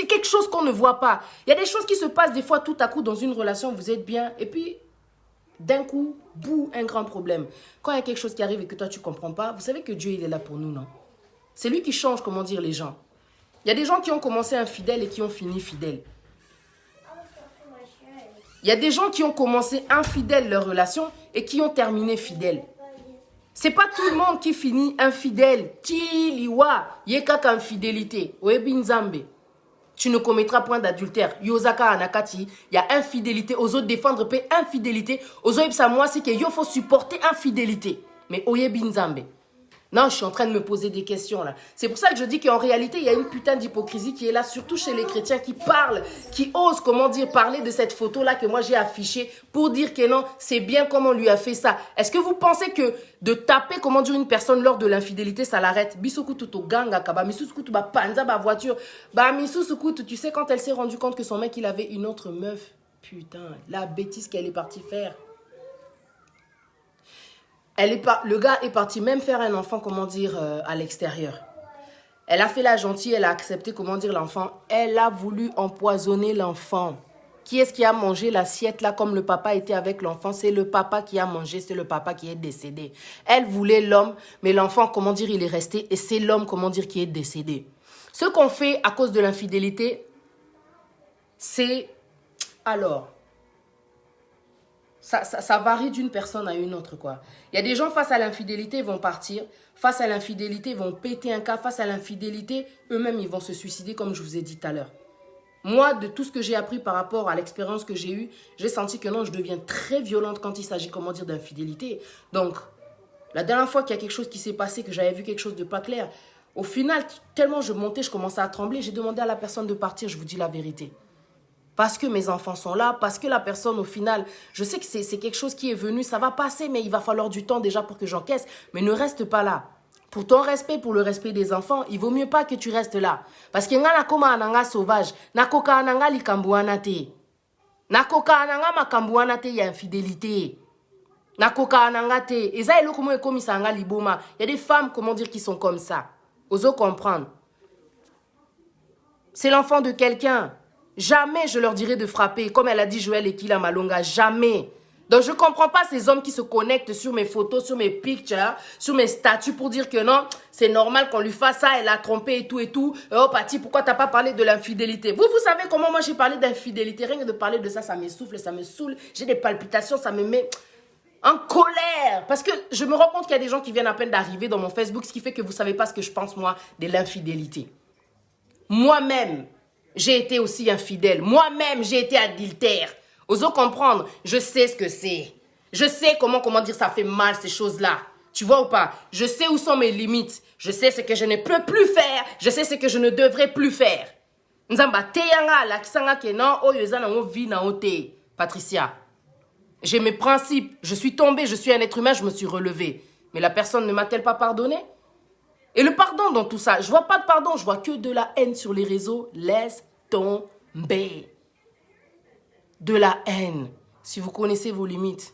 quelque chose qu'on ne voit pas. Il y a des choses qui se passent des fois tout à coup dans une relation, vous êtes bien, et puis D'un coup, boum, un grand problème. Quand il y a quelque chose qui arrive et que toi, tu ne comprends pas, vous savez que Dieu, il est là pour nous, non? C'est lui qui change, comment dire, les gens. Il y a des gens qui ont commencé infidèles et qui ont fini fidèles. Il y a des gens qui ont commencé infidèles leur relation et qui ont terminé fidèles. C'est pas tout le monde qui finit infidèle. Tiliwa, yekaka infidélité. Oebi nzambe. Tu ne commettras point d'adultère. Yosaka anakati, il y a infidélité. Aux autres défendre paix, infidélité. Aux autres, ça moi, c'est qu'il faut supporter infidélité. Mais oebi nzambe. Non, je suis en train de me poser des questions là. C'est pour ça que je dis qu'en réalité, il y a une putain d'hypocrisie qui est là, surtout chez les chrétiens qui parlent, qui osent, comment dire, parler de cette photo-là que moi j'ai affichée pour dire que non, c'est bien comme on lui a fait ça. Est-ce que vous pensez que de taper, comment dire, une personne lors de l'infidélité, ça l'arrête? Bisukutu to ganga kaba, misukutu ba panza ba voiture, ba misukutu, tu sais quand elle s'est rendue compte que son mec il avait une autre meuf, putain, la bêtise qu'elle est partie faire. Le gars est parti même faire un enfant, comment dire, à l'extérieur. Elle a fait la gentille, elle a accepté, comment dire, l'enfant. Elle a voulu empoisonner l'enfant. Qui est-ce qui a mangé l'assiette là comme le papa était avec l'enfant? C'est le papa qui a mangé, c'est le papa qui est décédé. Elle voulait l'homme, mais l'enfant, comment dire, il est resté et c'est l'homme, comment dire, qui est décédé. Ce qu'on fait à cause de l'infidélité, c'est... Alors... Ça varie d'une personne à une autre, quoi. Il y a des gens, face à l'infidélité, vont partir. Face à l'infidélité, vont péter un cas. Face à l'infidélité, eux-mêmes, ils vont se suicider, comme je vous ai dit tout à l'heure. Moi, de tout ce que j'ai appris par rapport à l'expérience que j'ai eue, j'ai senti que non, je deviens très violente quand il s'agit, comment dire, d'infidélité. Donc, la dernière fois qu'il y a quelque chose qui s'est passé, que j'avais vu quelque chose de pas clair, au final, tellement je montais, je commençais à trembler, j'ai demandé à la personne de partir, je vous dis la vérité. Parce que mes enfants sont là, parce que la personne, au final, je sais que c'est quelque chose qui est venu, ça va passer, mais il va falloir du temps déjà pour que j'encaisse. Mais ne reste pas là. Pour ton respect, pour le respect des enfants, il vaut mieux pas que tu restes là. Parce que nga koma ananga sauvage, nakoka ananga likambuana te. Nakoka ananga makambuana te, il y a infidélité. Nakoka ananga te. Eza eloko mo ekomisa anga liboma. Il y a des femmes, comment dire, qui sont comme ça. Oso comprendre. C'est l'enfant de quelqu'un. Jamais je leur dirai de frapper, comme elle a dit Joël et Kila Malonga, jamais. Donc je ne comprends pas ces hommes qui se connectent sur mes photos, sur mes pictures, sur mes statuts pour dire que non, c'est normal qu'on lui fasse ça, elle a trompé et tout et tout. Oh Pati, pourquoi tu n'as pas parlé de l'infidélité? Vous savez comment moi j'ai parlé d'infidélité, rien que de parler de ça, ça m'essouffle, ça me saoule, j'ai des palpitations, ça me met en colère. Parce que je me rends compte qu'il y a des gens qui viennent à peine d'arriver dans mon Facebook, ce qui fait que vous ne savez pas ce que je pense moi de l'infidélité. Moi-même, j'ai été aussi infidèle. Moi-même, j'ai été adultère. Osons comprendre, je sais ce que c'est. Je sais comment dire, ça fait mal, ces choses-là. Tu vois ou pas? Je sais où sont mes limites. Je sais ce que je ne peux plus faire. Je sais ce que je ne devrais plus faire. Patricia, j'ai mes principes. Je suis tombée, je suis un être humain, je me suis relevée. Mais la personne ne m'a-t-elle pas pardonné? Et le pardon dans tout ça, je vois pas de pardon, je vois que de la haine sur les réseaux. Laisse tomber. De la haine. Si vous connaissez vos limites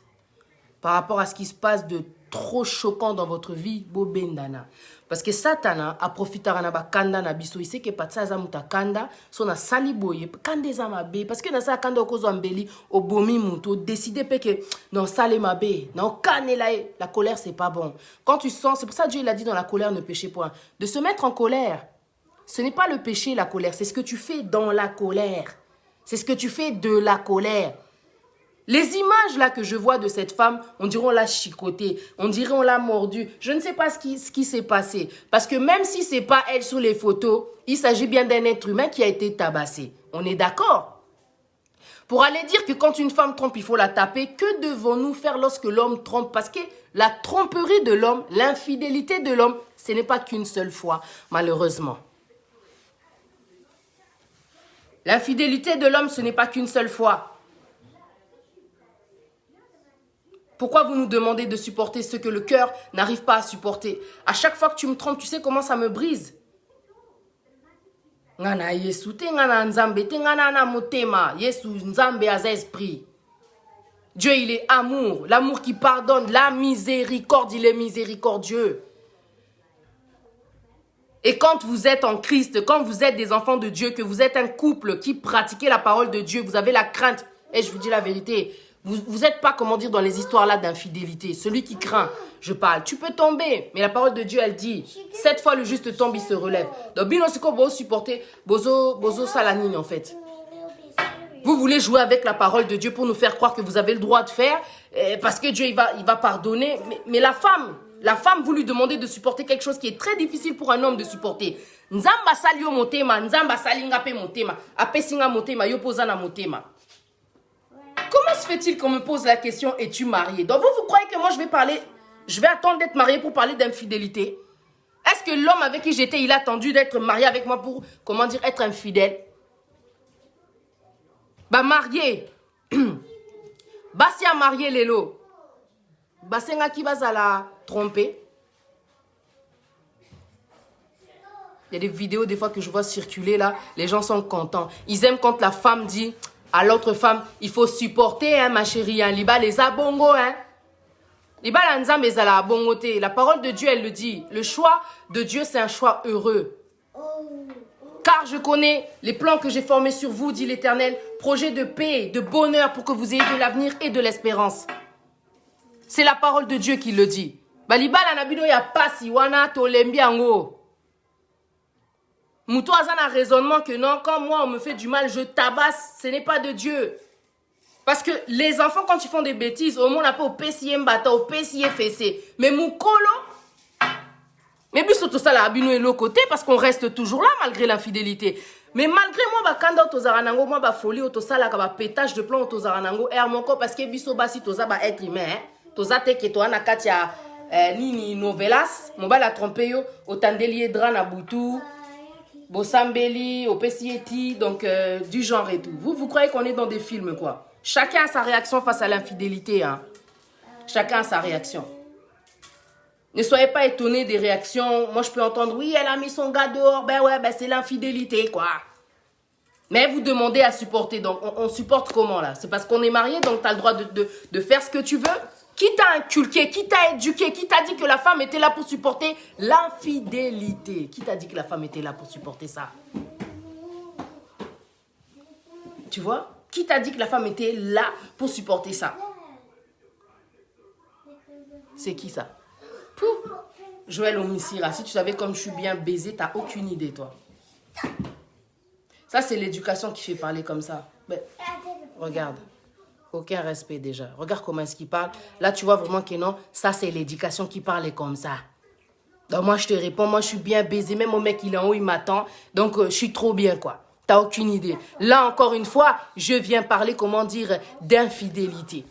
par rapport à ce qui se passe de trop choquant dans votre vie, bobendana. Parce que Satana a profité de ba kanda na biso, il sait que patsa za muta kanda, so na sali boye, kande za mabe, parce que na sa kanda okozo ambeli, obomi muto, décider que non sale mabe, non kane la colère c'est pas bon. Quand tu sens, c'est pour ça que Dieu il a dit dans la colère ne péchez point. De se mettre en colère, ce n'est pas le péché la colère, c'est ce que tu fais dans la colère. C'est ce que tu fais de la colère. Les images là que je vois de cette femme, on dirait on l'a chicotée, on dirait on l'a mordue. Je ne sais pas ce qui s'est passé. Parce que même si ce n'est pas elle sur les photos, il s'agit bien d'un être humain qui a été tabassé. On est d'accord? Pour aller dire que quand une femme trompe, il faut la taper, que devons-nous faire lorsque l'homme trompe? Parce que la tromperie de l'homme, l'infidélité de l'homme, ce n'est pas qu'une seule fois, malheureusement. L'infidélité de l'homme, ce n'est pas qu'une seule fois. Pourquoi vous nous demandez de supporter ce que le cœur n'arrive pas à supporter? À chaque fois que tu me trompes, tu sais comment ça me brise? Ngana Yesu te ngana nzambe te ngana na motema. Yesu nzambe aza esprit. Dieu, il est amour. L'amour qui pardonne. La miséricorde, il est miséricordieux. Et quand vous êtes en Christ, quand vous êtes des enfants de Dieu, que vous êtes un couple qui pratiquez la parole de Dieu, vous avez la crainte. Et je vous dis la vérité, Vous n'êtes pas, comment dire, dans les histoires-là d'infidélité. Celui qui craint, je parle. Tu peux tomber, mais la parole de Dieu, elle dit, 7 fois le juste tombe, il se relève. Donc, bino, c'est quoi, vous supportez, bozo salanine, en fait. Vous voulez jouer avec la parole de Dieu pour nous faire croire que vous avez le droit de faire, parce que Dieu, il va pardonner. Mais la femme, vous lui demandez de supporter quelque chose qui est très difficile pour un homme de supporter. Nzamba sali yo motema, nzamba sali nga pe motema, apesinga motema, yo posa na motema. Comment se fait-il qu'on me pose la question, es-tu marié? Donc vous croyez que moi je vais attendre d'être marié pour parler d'infidélité? Est-ce que l'homme avec qui j'étais, il a attendu d'être marié avec moi pour, comment dire, être infidèle? Bah marié, bah si a marié Lelo, bah c'est nga qui va la tromper. Il y a des vidéos des fois que je vois circuler là, les gens sont contents. Ils aiment quand la femme dit à l'autre femme, il faut supporter, hein, ma chérie, hein, liba les abongo, hein. Liba la nzambe ezala abongote. La parole de Dieu, elle le dit. Le choix de Dieu, c'est un choix heureux. Car je connais les plans que j'ai formés sur vous, dit l'Éternel, projet de paix, de bonheur pour que vous ayez de l'avenir et de l'espérance. C'est la parole de Dieu qui le dit. Baliba la nabino ya pasi wana tolembi ango. Moutou a un raisonnement que non, quand moi on me fait du mal, je tabasse, ce n'est pas de Dieu. Parce que les enfants, quand ils font des bêtises, au moins on appelle au PCI mbata, au PCI fessé. Mais moukolo, mais puis surtout ça, la abino est l'autre côté, parce qu'on reste toujours là malgré l'infidélité. Mais malgré moi, bah, quand on zaranango, moi, bah, folie, au ça, là, bah, pétage de plomb, au zaranango, air mon corps, parce que biso basi, toza, bah, être humain, toza, te, que toi, na katia, ni novelas, mon bah, la trompe, yo, au tandelier dra, na boutou, Bossambeli, au Pessieti, donc du genre et tout. Vous croyez qu'on est dans des films, quoi? Chacun a sa réaction face à l'infidélité, hein. Chacun a sa réaction. Ne soyez pas étonnés des réactions. Moi, je peux entendre, oui, elle a mis son gars dehors. Ben ouais, ben c'est l'infidélité, quoi. Mais vous demandez à supporter. Donc, on supporte comment, là? C'est parce qu'on est marié, donc tu as le droit de faire ce que tu veux. Qui t'a inculqué, qui t'a éduqué, qui t'a dit que la femme était là pour supporter l'infidélité? Qui t'a dit que la femme était là pour supporter ça? Tu vois? Qui t'a dit que la femme était là pour supporter ça? C'est qui ça? Pouh. Joël Omissira, si tu savais comme je suis bien baisée, t'as aucune idée, toi. Ça, c'est l'éducation qui fait parler comme ça. Mais, regarde. Aucun respect déjà. Regarde comment est-ce qu'il parle. Là, tu vois vraiment que non, ça, c'est l'éducation qui parle comme ça. Donc, moi, je te réponds, moi, je suis bien baisée. Même mon mec, il est en haut, il m'attend. Donc, je suis trop bien, quoi. T'as aucune idée. Là, encore une fois, je viens parler, comment dire, d'infidélité.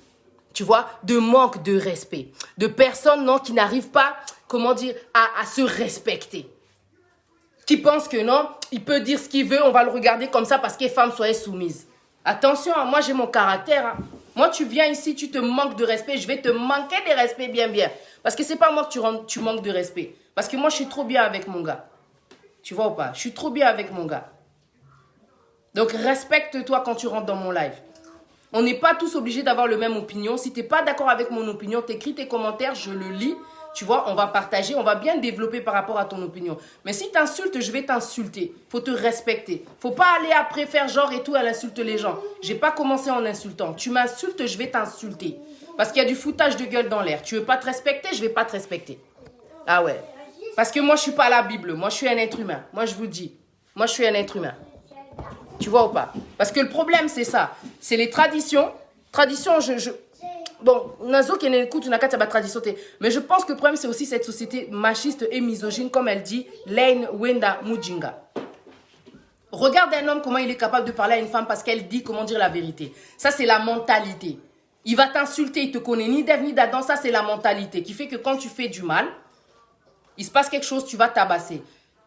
Tu vois, de manque de respect. De personnes, non, qui n'arrivent pas, comment dire, à se respecter. Qui pensent que non, il peut dire ce qu'il veut, on va le regarder comme ça parce que les femmes soient soumises. Attention, moi j'ai mon caractère. Hein. Moi, tu viens ici, tu te manques de respect, je vais te manquer de respect bien. Parce que c'est pas moi que tu manques de respect. Parce que moi, je suis trop bien avec mon gars. Tu vois ou pas? Je suis trop bien avec mon gars. Donc, respecte-toi quand tu rentres dans mon live. On n'est pas tous obligés d'avoir le même opinion. Si tu n'es pas d'accord avec mon opinion, t'écris tes commentaires, je le lis. Tu vois, on va partager, on va bien développer par rapport à ton opinion. Mais si tu insultes, je vais t'insulter. Il faut te respecter. Faut pas aller après faire genre et tout, elle insulte les gens. J'ai pas commencé en insultant. Tu m'insultes, je vais t'insulter. Parce qu'il y a du foutage de gueule dans l'air. Tu veux pas te respecter, je vais pas te respecter. Ah ouais. Parce que moi, je suis pas la Bible. Moi, je suis un être humain. Moi, je vous dis. Moi, je suis un être humain. Tu vois ou pas? Parce que le problème, c'est ça. C'est les traditions. Traditions, bon, nazo qui n'écoute une tradition. Mais je pense que le problème, c'est aussi cette société machiste et misogyne, comme elle dit, Lane Wenda Mujinga. Regarde un homme, comment il est capable de parler à une femme parce qu'elle dit comment dire la vérité. Ça, c'est la mentalité. Il va t'insulter, il te connaît ni d'Ève ni d'Adam. Ça, c'est la mentalité qui fait que quand tu fais du mal, il se passe quelque chose, tu vas tabasser.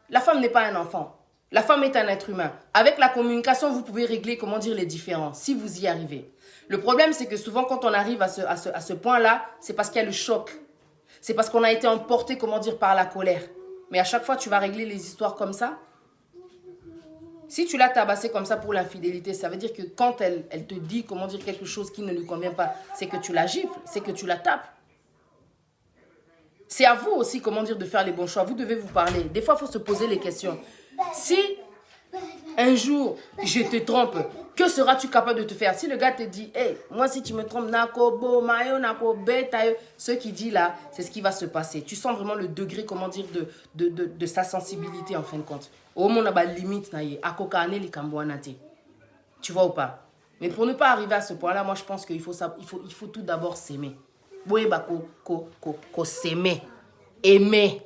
La femme n'est pas un enfant. La femme est un être humain. Avec la communication, vous pouvez régler, comment dire, les différences, si vous y arrivez. Le problème, c'est que souvent, quand on arrive à ce point-là, c'est parce qu'il y a le choc. C'est parce qu'on a été emporté, comment dire, par la colère. Mais à chaque fois, tu vas régler les histoires comme ça. Si tu l'as tabassé comme ça pour l'infidélité, ça veut dire que quand elle te dit, comment dire, quelque chose qui ne lui convient pas, c'est que tu la gifles, c'est que tu la tapes. C'est à vous aussi, comment dire, de faire les bons choix. Vous devez vous parler. Des fois, il faut se poser les questions. Si Un jour, je te trompe. Que seras-tu capable de te faire? Si le gars te dit, hey, moi si tu me trompes, nako bo, mayo, nako betayo, ce qu'il dit là, c'est ce qui va se passer. Tu sens vraiment le degré, comment dire, de sa sensibilité en fin de compte. Au moins, on a limite, tu vois ou pas? Mais pour ne pas arriver à ce point-là, moi je pense qu'il faut, il faut tout d'abord s'aimer. S'aimer. Aimer.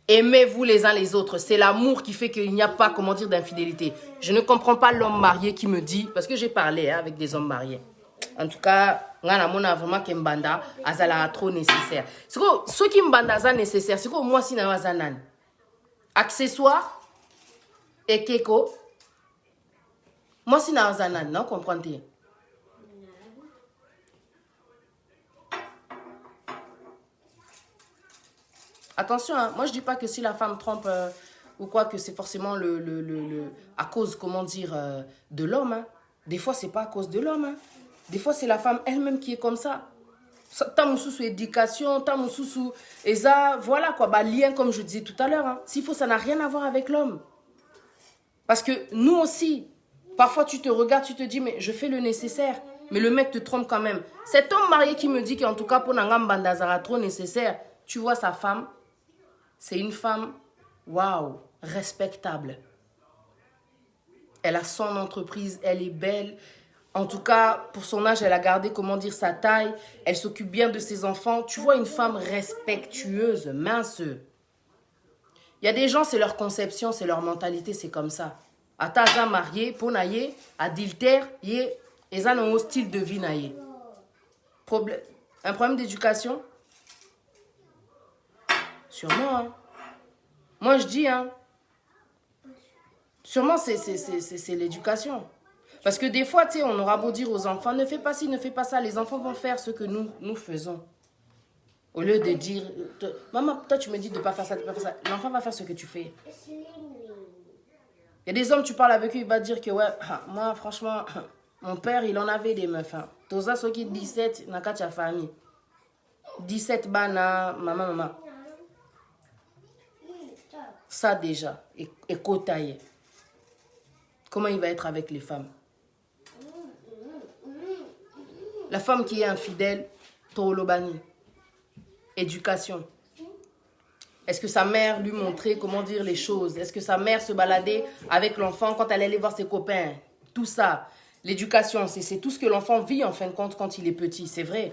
Aimez-vous les uns les autres. C'est l'amour qui fait qu'il n'y a pas, comment dire, d'infidélité. Je ne comprends pas l'homme marié qui me dit, parce que j'ai parlé avec des hommes mariés. En tout cas, on a vraiment que mbanda azala trop nécessaire. Ce qui mbanda za nécessaire, c'est que moi si na wazanan. Accessoire et keko. Moi si na wazanan, non comprenez? Attention, hein, moi je dis pas que si la femme trompe ou quoi, que c'est forcément à cause, comment dire, de l'homme. Hein. Des fois, c'est pas à cause de l'homme. Hein. Des fois, c'est la femme elle-même qui est comme ça. T'as mon sous éducation, t'as mon sous et ça, voilà quoi, bah, lien comme je disais tout à l'heure. Hein. S'il faut, ça n'a rien à voir avec l'homme. Parce que nous aussi, parfois tu te regardes, tu te dis, mais je fais le nécessaire. Mais le mec te trompe quand même. Cet homme marié qui me dit qu'en tout cas, pour Nangam Bandazara, trop nécessaire, tu vois sa femme. C'est une femme, waouh, respectable. Elle a son entreprise, elle est belle. En tout cas, pour son âge, elle a gardé, comment dire, sa taille. Elle s'occupe bien de ses enfants. Tu vois une femme respectueuse, mince. Il y a des gens, c'est leur conception, c'est leur mentalité, c'est comme ça. Ataza marié, ponaye, adultère, yé, ils ont un style de vie naye. Un problème d'éducation? Sûrement, hein. Moi, je dis, hein. Sûrement, c'est l'éducation. Parce que des fois, tu sais, on aura beau dire aux enfants, ne fais pas ci, ne fais pas ça. Les enfants vont faire ce que nous faisons. Au lieu de dire, maman, toi, tu me dis de ne pas faire ça, de ne pas faire ça. L'enfant va faire ce que tu fais. Il y a des hommes, tu parles avec eux, il va dire que, ouais, moi, franchement, mon père, il en avait des meufs. Hein. Toza, ceux qui 17, n'a qu'à ta famille. 17 bana, maman. Ça déjà, et kotaye. Comment il va être avec les femmes? La femme qui est infidèle, Toolobani. Éducation. Est-ce que sa mère lui montrait comment dire les choses? Est-ce que sa mère se baladait avec l'enfant quand elle allait voir ses copains? Tout ça. L'éducation, c'est tout ce que l'enfant vit en fin de compte quand il est petit, c'est vrai.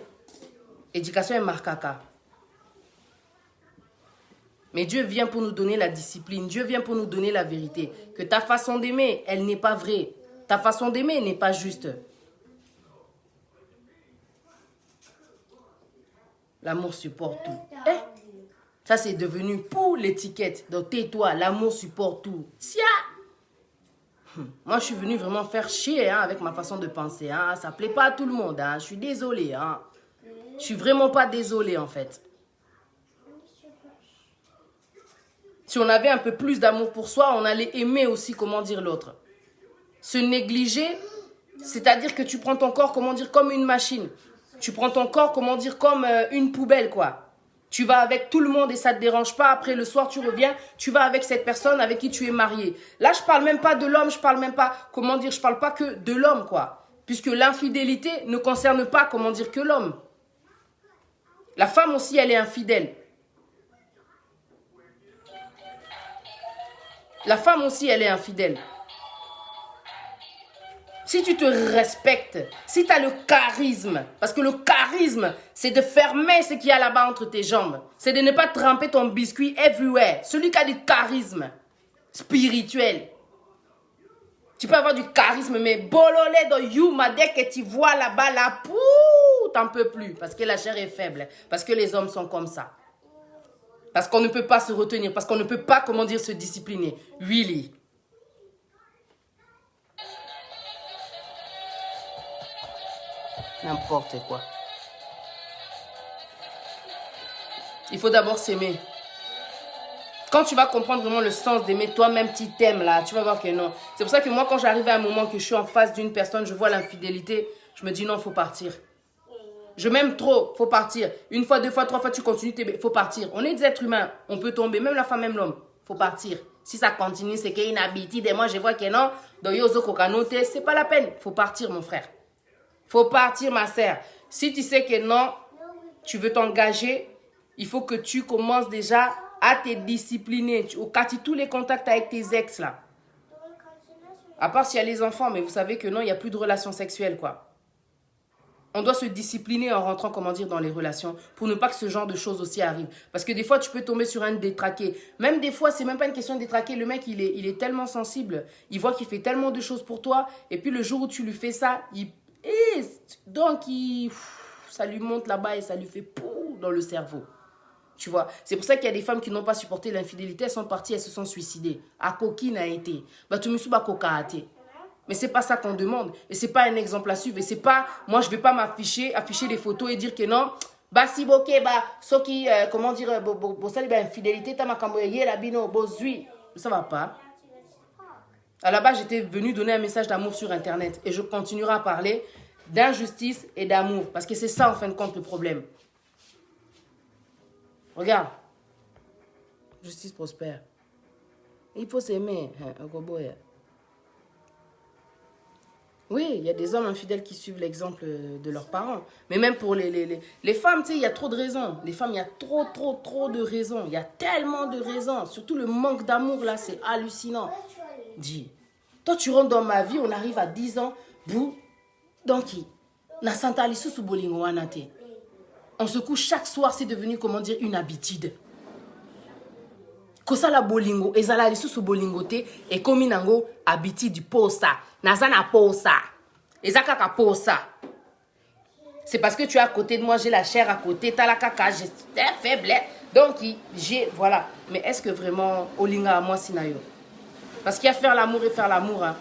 Éducation est marquaka. Mais Dieu vient pour nous donner la discipline. Dieu vient pour nous donner la vérité. Que ta façon d'aimer, elle n'est pas vraie. Ta façon d'aimer n'est pas juste. L'amour supporte tout. Eh? Ça, c'est devenu pour l'étiquette. Donc, tais-toi, l'amour supporte tout. Sia! Moi, je suis venue vraiment faire chier hein, avec ma façon de penser. Hein. Ça ne plaît pas à tout le monde. Hein. Je suis désolée. Hein. Je suis vraiment pas désolée, en fait. Si on avait un peu plus d'amour pour soi, on allait aimer aussi, comment dire, l'autre. Se négliger, c'est-à-dire que tu prends ton corps, comment dire, comme une machine. Tu prends ton corps, comment dire, comme une poubelle, quoi. Tu vas avec tout le monde et ça ne te dérange pas. Après, le soir, tu reviens, tu vas avec cette personne avec qui tu es marié. Là, je parle même pas de l'homme, je parle même pas, comment dire, je parle pas que de l'homme, quoi. Puisque l'infidélité ne concerne pas, comment dire, que l'homme. La femme aussi, elle est infidèle. La femme aussi, elle est infidèle. Si tu te respectes, si tu as le charisme, parce que le charisme, c'est de fermer ce qu'il y a là-bas entre tes jambes. C'est de ne pas tremper ton biscuit everywhere. Celui qui a du charisme spirituel. Tu peux avoir du charisme, mais bololé dans Yuma, dès que tu vois là-bas, là, t'en peux plus. Parce que la chair est faible. Parce que les hommes sont comme ça. Parce qu'on ne peut pas se retenir. Parce qu'on ne peut pas, comment dire, se discipliner. Really. N'importe quoi. Il faut d'abord s'aimer. Quand tu vas comprendre vraiment le sens d'aimer, toi-même tu t'aimes là, tu vas voir que non. C'est pour ça que moi, quand j'arrive à un moment que je suis en face d'une personne, je vois l'infidélité, je me dis non, il faut partir. Je m'aime trop, faut partir. Une fois, deux fois, trois fois, tu continues, il faut partir. On est des êtres humains, on peut tomber, même la femme, même l'homme. faut partir. Si ça continue, c'est qu'il y a une habitude et moi je vois que non, donc yozo kokanote, c'est pas la peine. Faut partir mon frère. Faut partir ma sœur. Si tu sais que non, tu veux t'engager, il faut que tu commences déjà à te discipliner. Tu tous les contacts avec tes ex là. À part s'il y a les enfants, mais vous savez que non, il n'y a plus de relations sexuelles quoi. On doit se discipliner en rentrant, comment dire, dans les relations pour ne pas que ce genre de choses aussi arrivent. Parce que des fois, tu peux tomber sur un détraqué. Même des fois, c'est même pas une question de détraquer. Le mec, il est tellement sensible. Il voit qu'il fait tellement de choses pour toi. Et puis, le jour où tu lui fais ça, ça lui monte là-bas et ça lui fait pou dans le cerveau. Tu vois, c'est pour ça qu'il y a des femmes qui n'ont pas supporté l'infidélité. Elles sont parties, elles se sont suicidées. À coquine a été. Mais c'est pas ça qu'on demande. Et c'est pas un exemple à suivre. Et c'est pas, moi je vais pas afficher des photos et dire que non, bah si boke, bah, ce qui, comment dire, infidélité, ta makamboye, la bino, bozui. Ça va pas. À la base, j'étais venue donner un message d'amour sur Internet. Et je continuerai à parler d'injustice et d'amour. Parce que c'est ça, en fin de compte, le problème. Regarde. Justice prospère. Il faut s'aimer, un coboy. Oui, il y a des hommes infidèles qui suivent l'exemple de leurs parents. Mais même pour les femmes, tu sais, il y a trop de raisons. Les femmes, il y a trop de raisons. Il y a tellement de raisons. Surtout le manque d'amour, là, c'est hallucinant. Dis, toi, tu rentres dans ma vie, on arrive à 10 ans. Bou, donc, na santa lisu su bolingo wanate. On se couche chaque soir, c'est devenu, comment dire, une habitude. Kosa la bolingo, ezala lisu su bolingo te, et komi nango habitude posa. Nazana posa. Ezaka ka posa. C'est parce que tu es à côté de moi, j'ai la chair à côté, t'as la caca, j'ai faible. Donc, voilà. Mais est-ce que vraiment, Olinga à moi, Sinayo? Parce qu'il y a faire l'amour et faire l'amour. Hein.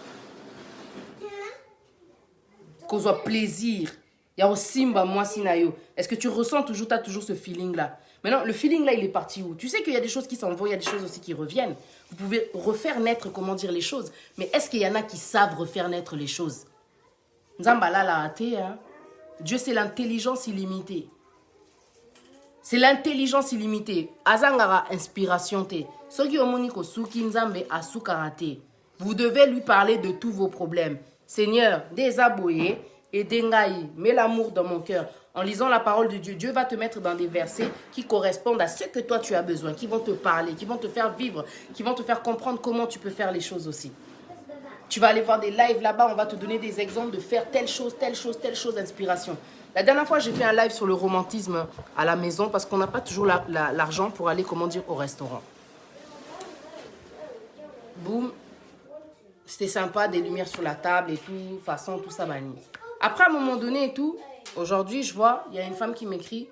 Qu'on soit plaisir. Il y a aussi moi, Sinayo. Est-ce que tu ressens toujours, tu as toujours ce feeling-là? Maintenant, le feeling-là, il est parti où? Tu sais qu'il y a des choses qui s'en vont, il y a des choses aussi qui reviennent. Vous pouvez refaire naître, comment dire, les choses. Mais est-ce qu'il y en a qui savent refaire naître les choses? Dieu, c'est l'intelligence illimitée. C'est l'intelligence illimitée. Azangara, inspiration te. Vous devez lui parler de tous vos problèmes. Seigneur, désaboué et dengaï, mets l'amour dans mon cœur. En lisant la parole de Dieu, Dieu va te mettre dans des versets qui correspondent à ce que toi tu as besoin, qui vont te parler, qui vont te faire vivre, qui vont te faire comprendre comment tu peux faire les choses aussi. Tu vas aller voir des lives là-bas, on va te donner des exemples de faire telle chose, inspiration. La dernière fois, j'ai fait un live sur le romantisme à la maison parce qu'on n'a pas toujours l'argent pour aller, comment dire, au restaurant. Boum. C'était sympa, des lumières sur la table et tout, façon, tout ça, manie. Après, à un moment donné et tout, aujourd'hui, je vois, il y a une femme qui m'écrit,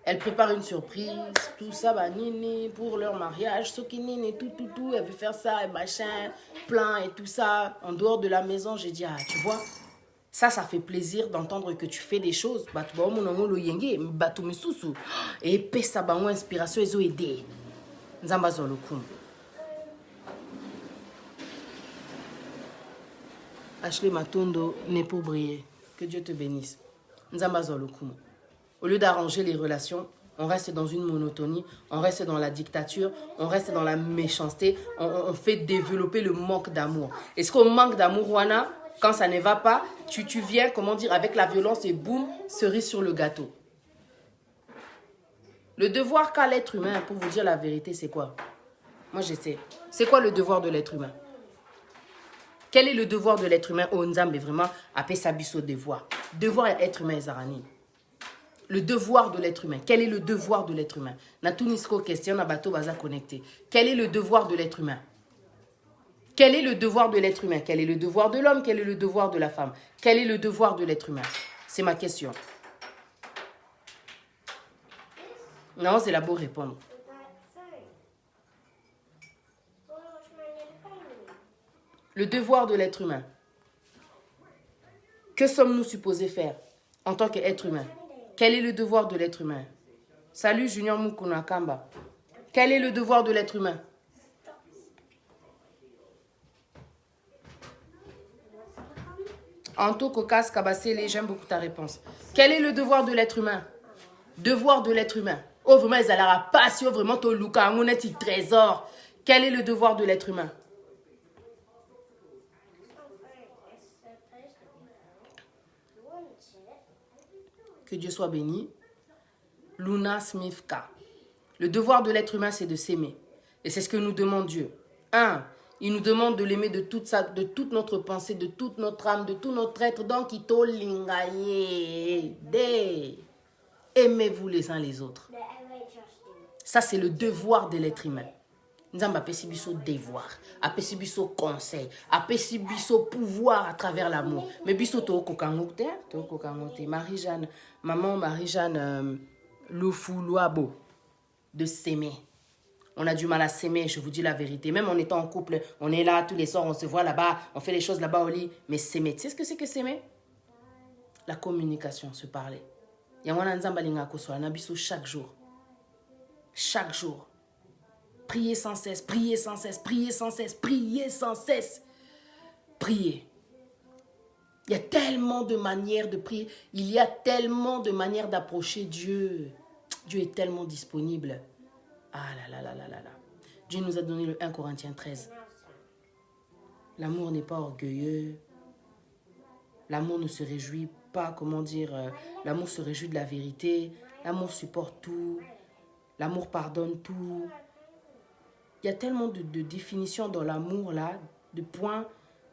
elle prépare une surprise, tout ça, nini, pour leur mariage, sokinini, tout, elle veut faire ça, et machin, plein et tout ça. En dehors de la maison, j'ai dit, ah, tu vois, ça fait plaisir d'entendre que tu fais des choses. Et puis ça, inspiration, ils ont aidé. Ashley Matondo n'est pour briller. Que Dieu te bénisse. Au lieu d'arranger les relations, on reste dans une monotonie, on reste dans la dictature, on reste dans la méchanceté, on fait développer le manque d'amour. Est-ce qu'on manque d'amour, Wana, quand ça ne va pas, tu viens, comment dire, avec la violence et boum, cerise sur le gâteau. Le devoir qu'a l'être humain, pour vous dire la vérité, c'est quoi? Moi, je sais. C'est quoi le devoir de l'être humain? Quel est le devoir de l'être humain? Oh, Nzambe, vraiment, appelle ça biso devoir. Devoir et être humain, Zarani. Le devoir de l'être humain. Quel est le devoir de l'être humain? Natunisko question, Nabato Baza connecté. Quel est le devoir de l'être humain? Quel est le devoir de l'être humain? Quel est le devoir de l'homme? Quel est le devoir de la femme? Quel est le devoir de l'être humain? C'est ma question. Non, c'est là pour répondre. Le devoir de l'être humain. Que sommes-nous supposés faire en tant qu'être humain? Quel est le devoir de l'être humain? Salut Junior Mukuna Kamba. Quel est le devoir de l'être humain? Anto Kokas Kabasele, j'aime beaucoup ta réponse. Quel est le devoir de l'être humain? Devoir de l'être humain. Oh, vraiment, ils allaient pas si vraiment ton Luka, mon petit trésor. Quel est le devoir de l'être humain? Que Dieu soit béni. Luna Smithka. Le devoir de l'être humain, c'est de s'aimer. Et c'est ce que nous demande Dieu. Il nous demande de l'aimer de toute notre pensée, de toute notre âme, de tout notre être. Donc, aimez-vous les uns les autres. Ça, c'est le devoir de l'être humain. Nous avons appelé devoir, appelé conseil, appelé pouvoir à travers l'amour. Mais biso to kokangote, Marie-Jeanne, maman Marie-Jeanne Loufou-Louabo, de s'aimer. On a du mal à s'aimer, je vous dis la vérité. Même en étant en couple, on est là tous les soirs, on se voit là-bas, on fait les choses là-bas au lit. Mais s'aimer, tu sais ce que c'est que s'aimer? La communication, se parler. Yangwana nzamba linga koswa na biso chaque jour. Chaque jour. Priez sans cesse, priez sans cesse, priez sans cesse, priez sans cesse. Priez. Il y a tellement de manières de prier. Il y a tellement de manières d'approcher Dieu. Dieu est tellement disponible. Ah là là là là là là. Dieu nous a donné le 1 Corinthiens 13. L'amour n'est pas orgueilleux. L'amour ne se réjouit pas, l'amour se réjouit de la vérité. L'amour supporte tout. L'amour pardonne tout. Il y a tellement de définitions dans l'amour, là, de points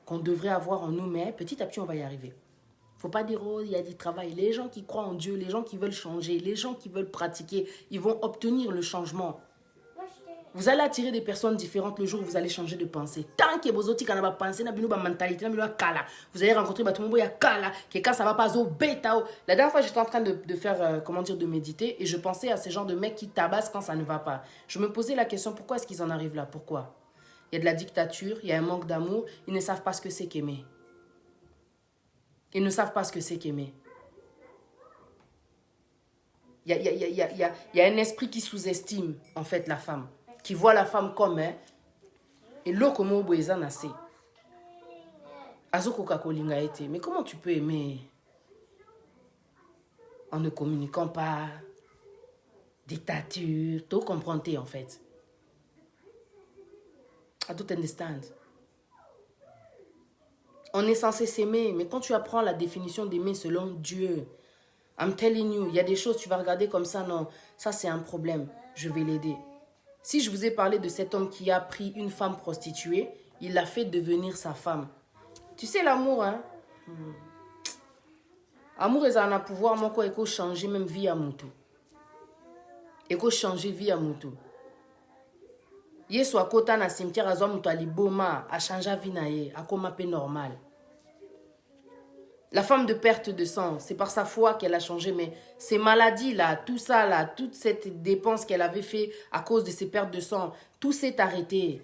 qu'on devrait avoir en nous, mais petit à petit, on va y arriver. Il ne faut pas dire, oh, il y a du travail. Les gens qui croient en Dieu, les gens qui veulent changer, les gens qui veulent pratiquer, ils vont obtenir le changement. Vous allez attirer des personnes différentes le jour où vous allez changer de pensée. Tant que vous avez une pensée, une mentalité, vous allez rencontrer tout le monde, que quand ça va pas, la dernière fois, j'étais en train de faire, de méditer, et je pensais à ces genres de mecs qui tabassent quand ça ne va pas. Je me posais la question, pourquoi est-ce qu'ils en arrivent là? Pourquoi? Il y a de la dictature, il y a un manque d'amour, ils ne savent pas ce que c'est qu'aimer. Ils ne savent pas ce que c'est qu'aimer. Il y a un esprit qui sous-estime, en fait, la femme. Qui voit la femme comme et l'autre comme boéza nassé. Azoko kakolinga été. Mais comment tu peux aimer en ne communiquant pas? Dictature, tu comprends en fait. I don't understand. On est censé s'aimer, mais quand tu apprends la définition d'aimer selon Dieu, I'm telling you, il y a des choses tu vas regarder comme ça, non, ça c'est un problème, je vais l'aider. Si je vous ai parlé de cet homme qui a pris une femme prostituée, il l'a fait devenir sa femme. Tu sais l'amour, hein? Amour est un pouvoir, mon quoi, il faut changer même vie à Moutou. Il faut changer vie à Moutou. Yeso akota na cimetière azwa Moutou aliboma, a changé vie na ye, a comme un peu normal. La femme de perte de sang, c'est par sa foi qu'elle a changé, mais ces maladies-là, tout ça, là, toute cette dépense qu'elle avait fait à cause de ses pertes de sang, tout s'est arrêté.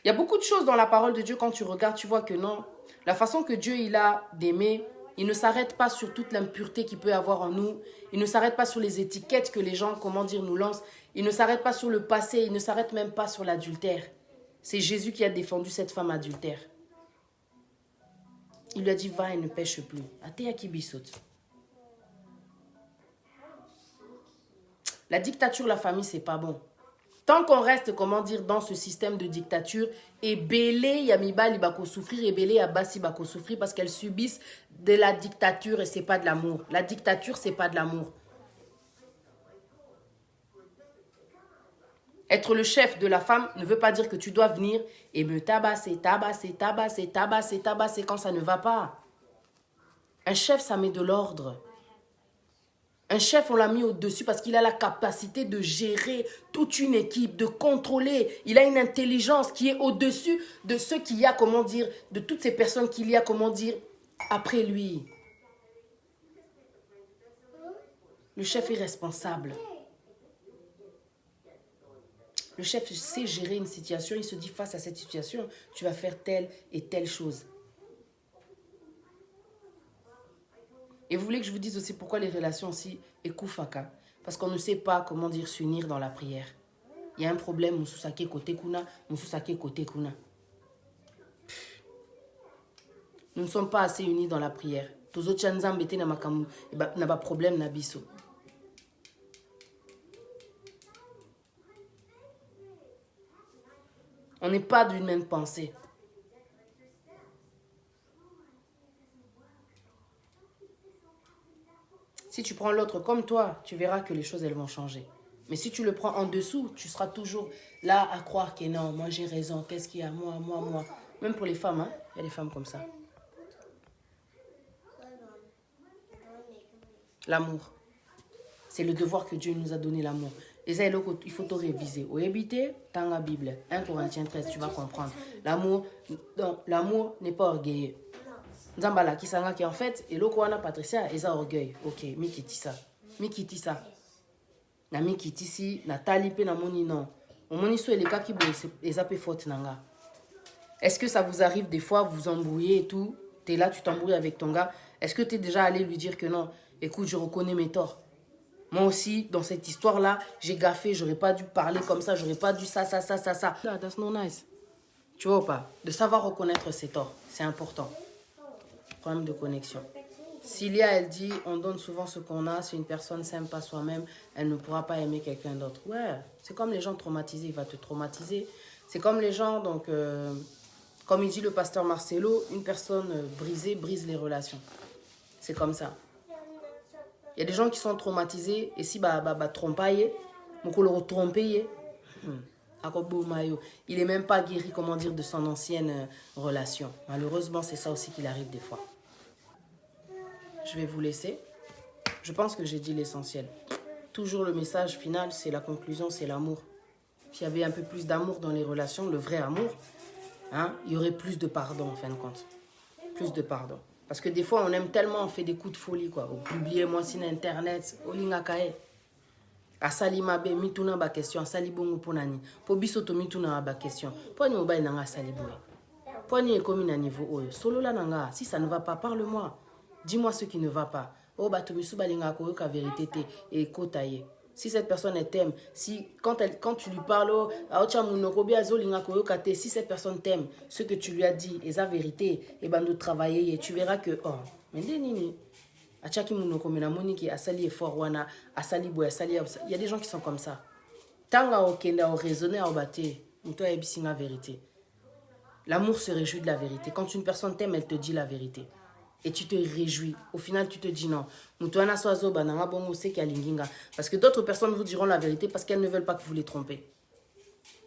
Il y a beaucoup de choses dans la parole de Dieu, quand tu regardes, tu vois que non. La façon que Dieu il a d'aimer, il ne s'arrête pas sur toute l'impureté qu'il peut y avoir en nous. Il ne s'arrête pas sur les étiquettes que les gens, nous lancent. Il ne s'arrête pas sur le passé, il ne s'arrête même pas sur l'adultère. C'est Jésus qui a défendu cette femme adultère. Il lui a dit, va et ne pêche plus. La dictature, la famille, c'est pas bon. Tant qu'on reste, dans ce système de dictature, et belé yamiba libako souffrir, et belé abasi bako souffrir parce qu'elles subissent de la dictature et c'est pas de l'amour. La dictature, c'est pas de l'amour. Être le chef de la femme ne veut pas dire que tu dois venir et me tabasser quand ça ne va pas. Un chef, ça met de l'ordre. Un chef, on l'a mis au-dessus parce qu'il a la capacité de gérer toute une équipe, de contrôler. Il a une intelligence qui est au-dessus de ce qu'il y a, de toutes ces personnes qu'il y a, après lui. Le chef est responsable. Le chef sait gérer une situation, il se dit face à cette situation, tu vas faire telle et telle chose. Et vous voulez que je vous dise aussi pourquoi les relations aussi écoufaka? Parce qu'on ne sait pas s'unir dans la prière. Il y a un problème, mususake côté kuna, mususake côté kuna. Nous ne sommes pas assez unis dans la prière. Tous autres chanzam bete na makamu, n'a pas problème na biso. On n'est pas d'une même pensée. Si tu prends l'autre comme toi, tu verras que les choses, elles vont changer. Mais si tu le prends en dessous, tu seras toujours là à croire que non, moi j'ai raison, qu'est-ce qu'il y a, moi. Même pour les femmes, hein, il y a des femmes comme ça. L'amour. C'est le devoir que Dieu nous a donné, l'amour. Et ça, il faut te réviser. Au éviter, dans la Bible, 1 Corinthiens 13, tu vas comprendre. L'amour n'est pas orgueilleux. Nzambala qui sanga qui en fait, et l'autre wana Patricia, ils ont orgueil. Ok, mi kiti ça. Na mi kiti si, na talipe na moni non. Au moni so les cas qui les appellent faute nanga. Est-ce que ça vous arrive des fois, vous embrouillez et tout, t'es là, tu t'embrouilles avec ton gars. Est-ce que t'es déjà allé lui dire que non, écoute, je reconnais mes torts. Moi aussi, dans cette histoire-là, j'ai gaffé, j'aurais pas dû parler comme ça, j'aurais pas dû ça. That's not nice. Tu vois ou pas? De savoir reconnaître ses torts, c'est important. Problème de connexion. Cilia, elle dit, on donne souvent ce qu'on a. Si une personne s'aime pas soi-même, elle ne pourra pas aimer quelqu'un d'autre. Ouais, c'est comme les gens traumatisés, il va te traumatiser. C'est comme les gens, donc, comme il dit le pasteur Marcelo, une personne brisée brise les relations. C'est comme ça. Il y a des gens qui sont traumatisés, et si trompaye, il n'est même pas guéri, comment dire, de son ancienne relation. Malheureusement, c'est ça aussi qu'il arrive des fois. Je vais vous laisser. Je pense que j'ai dit l'essentiel. Toujours le message final, c'est la conclusion, c'est l'amour. S'il y avait un peu plus d'amour dans les relations, le vrai amour, hein, il y aurait plus de pardon en fin de compte. Plus de pardon. Parce que des fois, on aime tellement, on fait des coups de folie, quoi. Publiez-moi sur Internet, Olingakae. Asali mabe, mituna ba question, asali bongo ponani. Po bisoto mituna ba question. Poni mobile nanga asali boy. Poni ekomi na niveau oyo. Solo la nanga, si ça ne va pas, parle-moi. Dis-moi ce qui ne va pas. Oh bah tomisu balinga koyo ka vérité te et kotaye. Si cette personne t'aime, si quand tu lui parles, si cette personne t'aime, ce que tu lui as dit est la vérité, et ben de travailler et tu verras que oh, mais nini. Il y a des gens qui sont comme ça. Tant que tu raisonné, la vérité. L'amour se réjouit de la vérité. Quand une personne t'aime, elle te dit la vérité. Et tu te réjouis. Au final, tu te dis non. Parce que d'autres personnes vous diront la vérité parce qu'elles ne veulent pas que vous les trompez.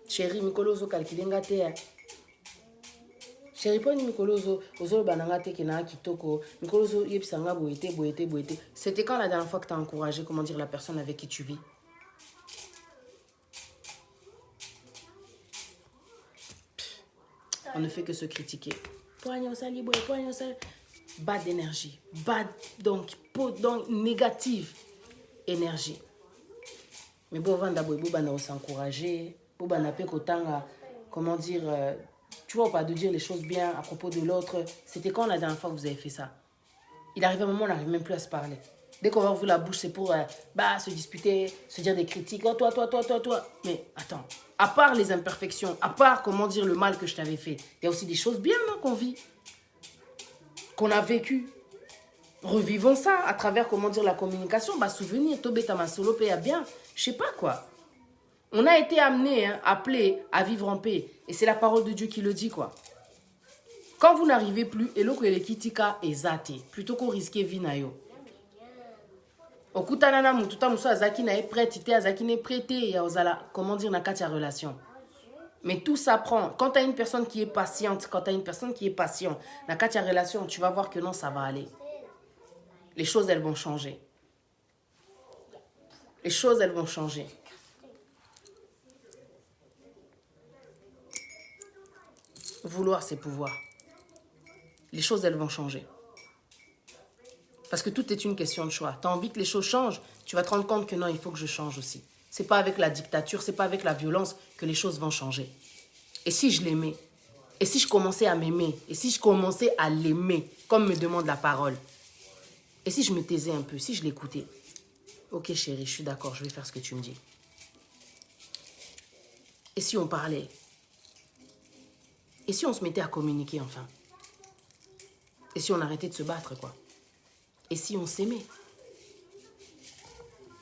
Chérie, Mikolozo kalkilenga te. Chérie, poni Mikolozo, ozolo bananga te kena kitoko. Mikolozo yebisanga boete. C'était quand la dernière fois que tu as encouragé, comment dire, la personne avec qui tu vis? On ne fait que se critiquer. Bad d'énergie, donc négative énergie. Mais bon, on s'encourager, comment dire, tu vois pas, de dire les choses bien à propos de l'autre. C'était quand la dernière fois que vous avez fait ça? Il arrive un moment, on n'arrive même plus à se parler. Dès qu'on va ouvrir la bouche, c'est pour se disputer, se dire des critiques. Oh, toi. Mais attends, à part les imperfections, à part, comment dire, le mal que je t'avais fait, il y a aussi des choses bien, non, qu'on vit, qu'on a vécu. Revivons ça à travers, comment dire, la communication. Souvenir, Tobeta Masolo paye bien. Je sais pas quoi. On a été amené, appelé à vivre en paix. Et c'est la parole de Dieu qui le dit, quoi. Quand vous n'arrivez plus, eloko elekitika ezate, plutôt qu'on risquait vinayo. Okutanana mututa muso azaki na prête, azaki ne prêté, ya ozala, comment dire, na katia relation. Mais tout s'apprend. Quand tu as une personne qui est patiente, na katia relation, tu vas voir que non, ça va aller. Les choses, elles vont changer. Vouloir, c'est pouvoir. Les choses, elles vont changer. Parce que tout est une question de choix. Tu as envie que les choses changent, tu vas te rendre compte que non, il faut que je change aussi. Ce n'est pas avec la dictature, ce n'est pas avec la violence que les choses vont changer. Et si je l'aimais, et si je commençais à m'aimer, et si je commençais à l'aimer, comme me demande la parole, et si je me taisais un peu, si je l'écoutais, ok chérie, je suis d'accord, je vais faire ce que tu me dis. Et si on parlait? Et si on se mettait à communiquer enfin? Et si on arrêtait de se battre, quoi? Et si on s'aimait?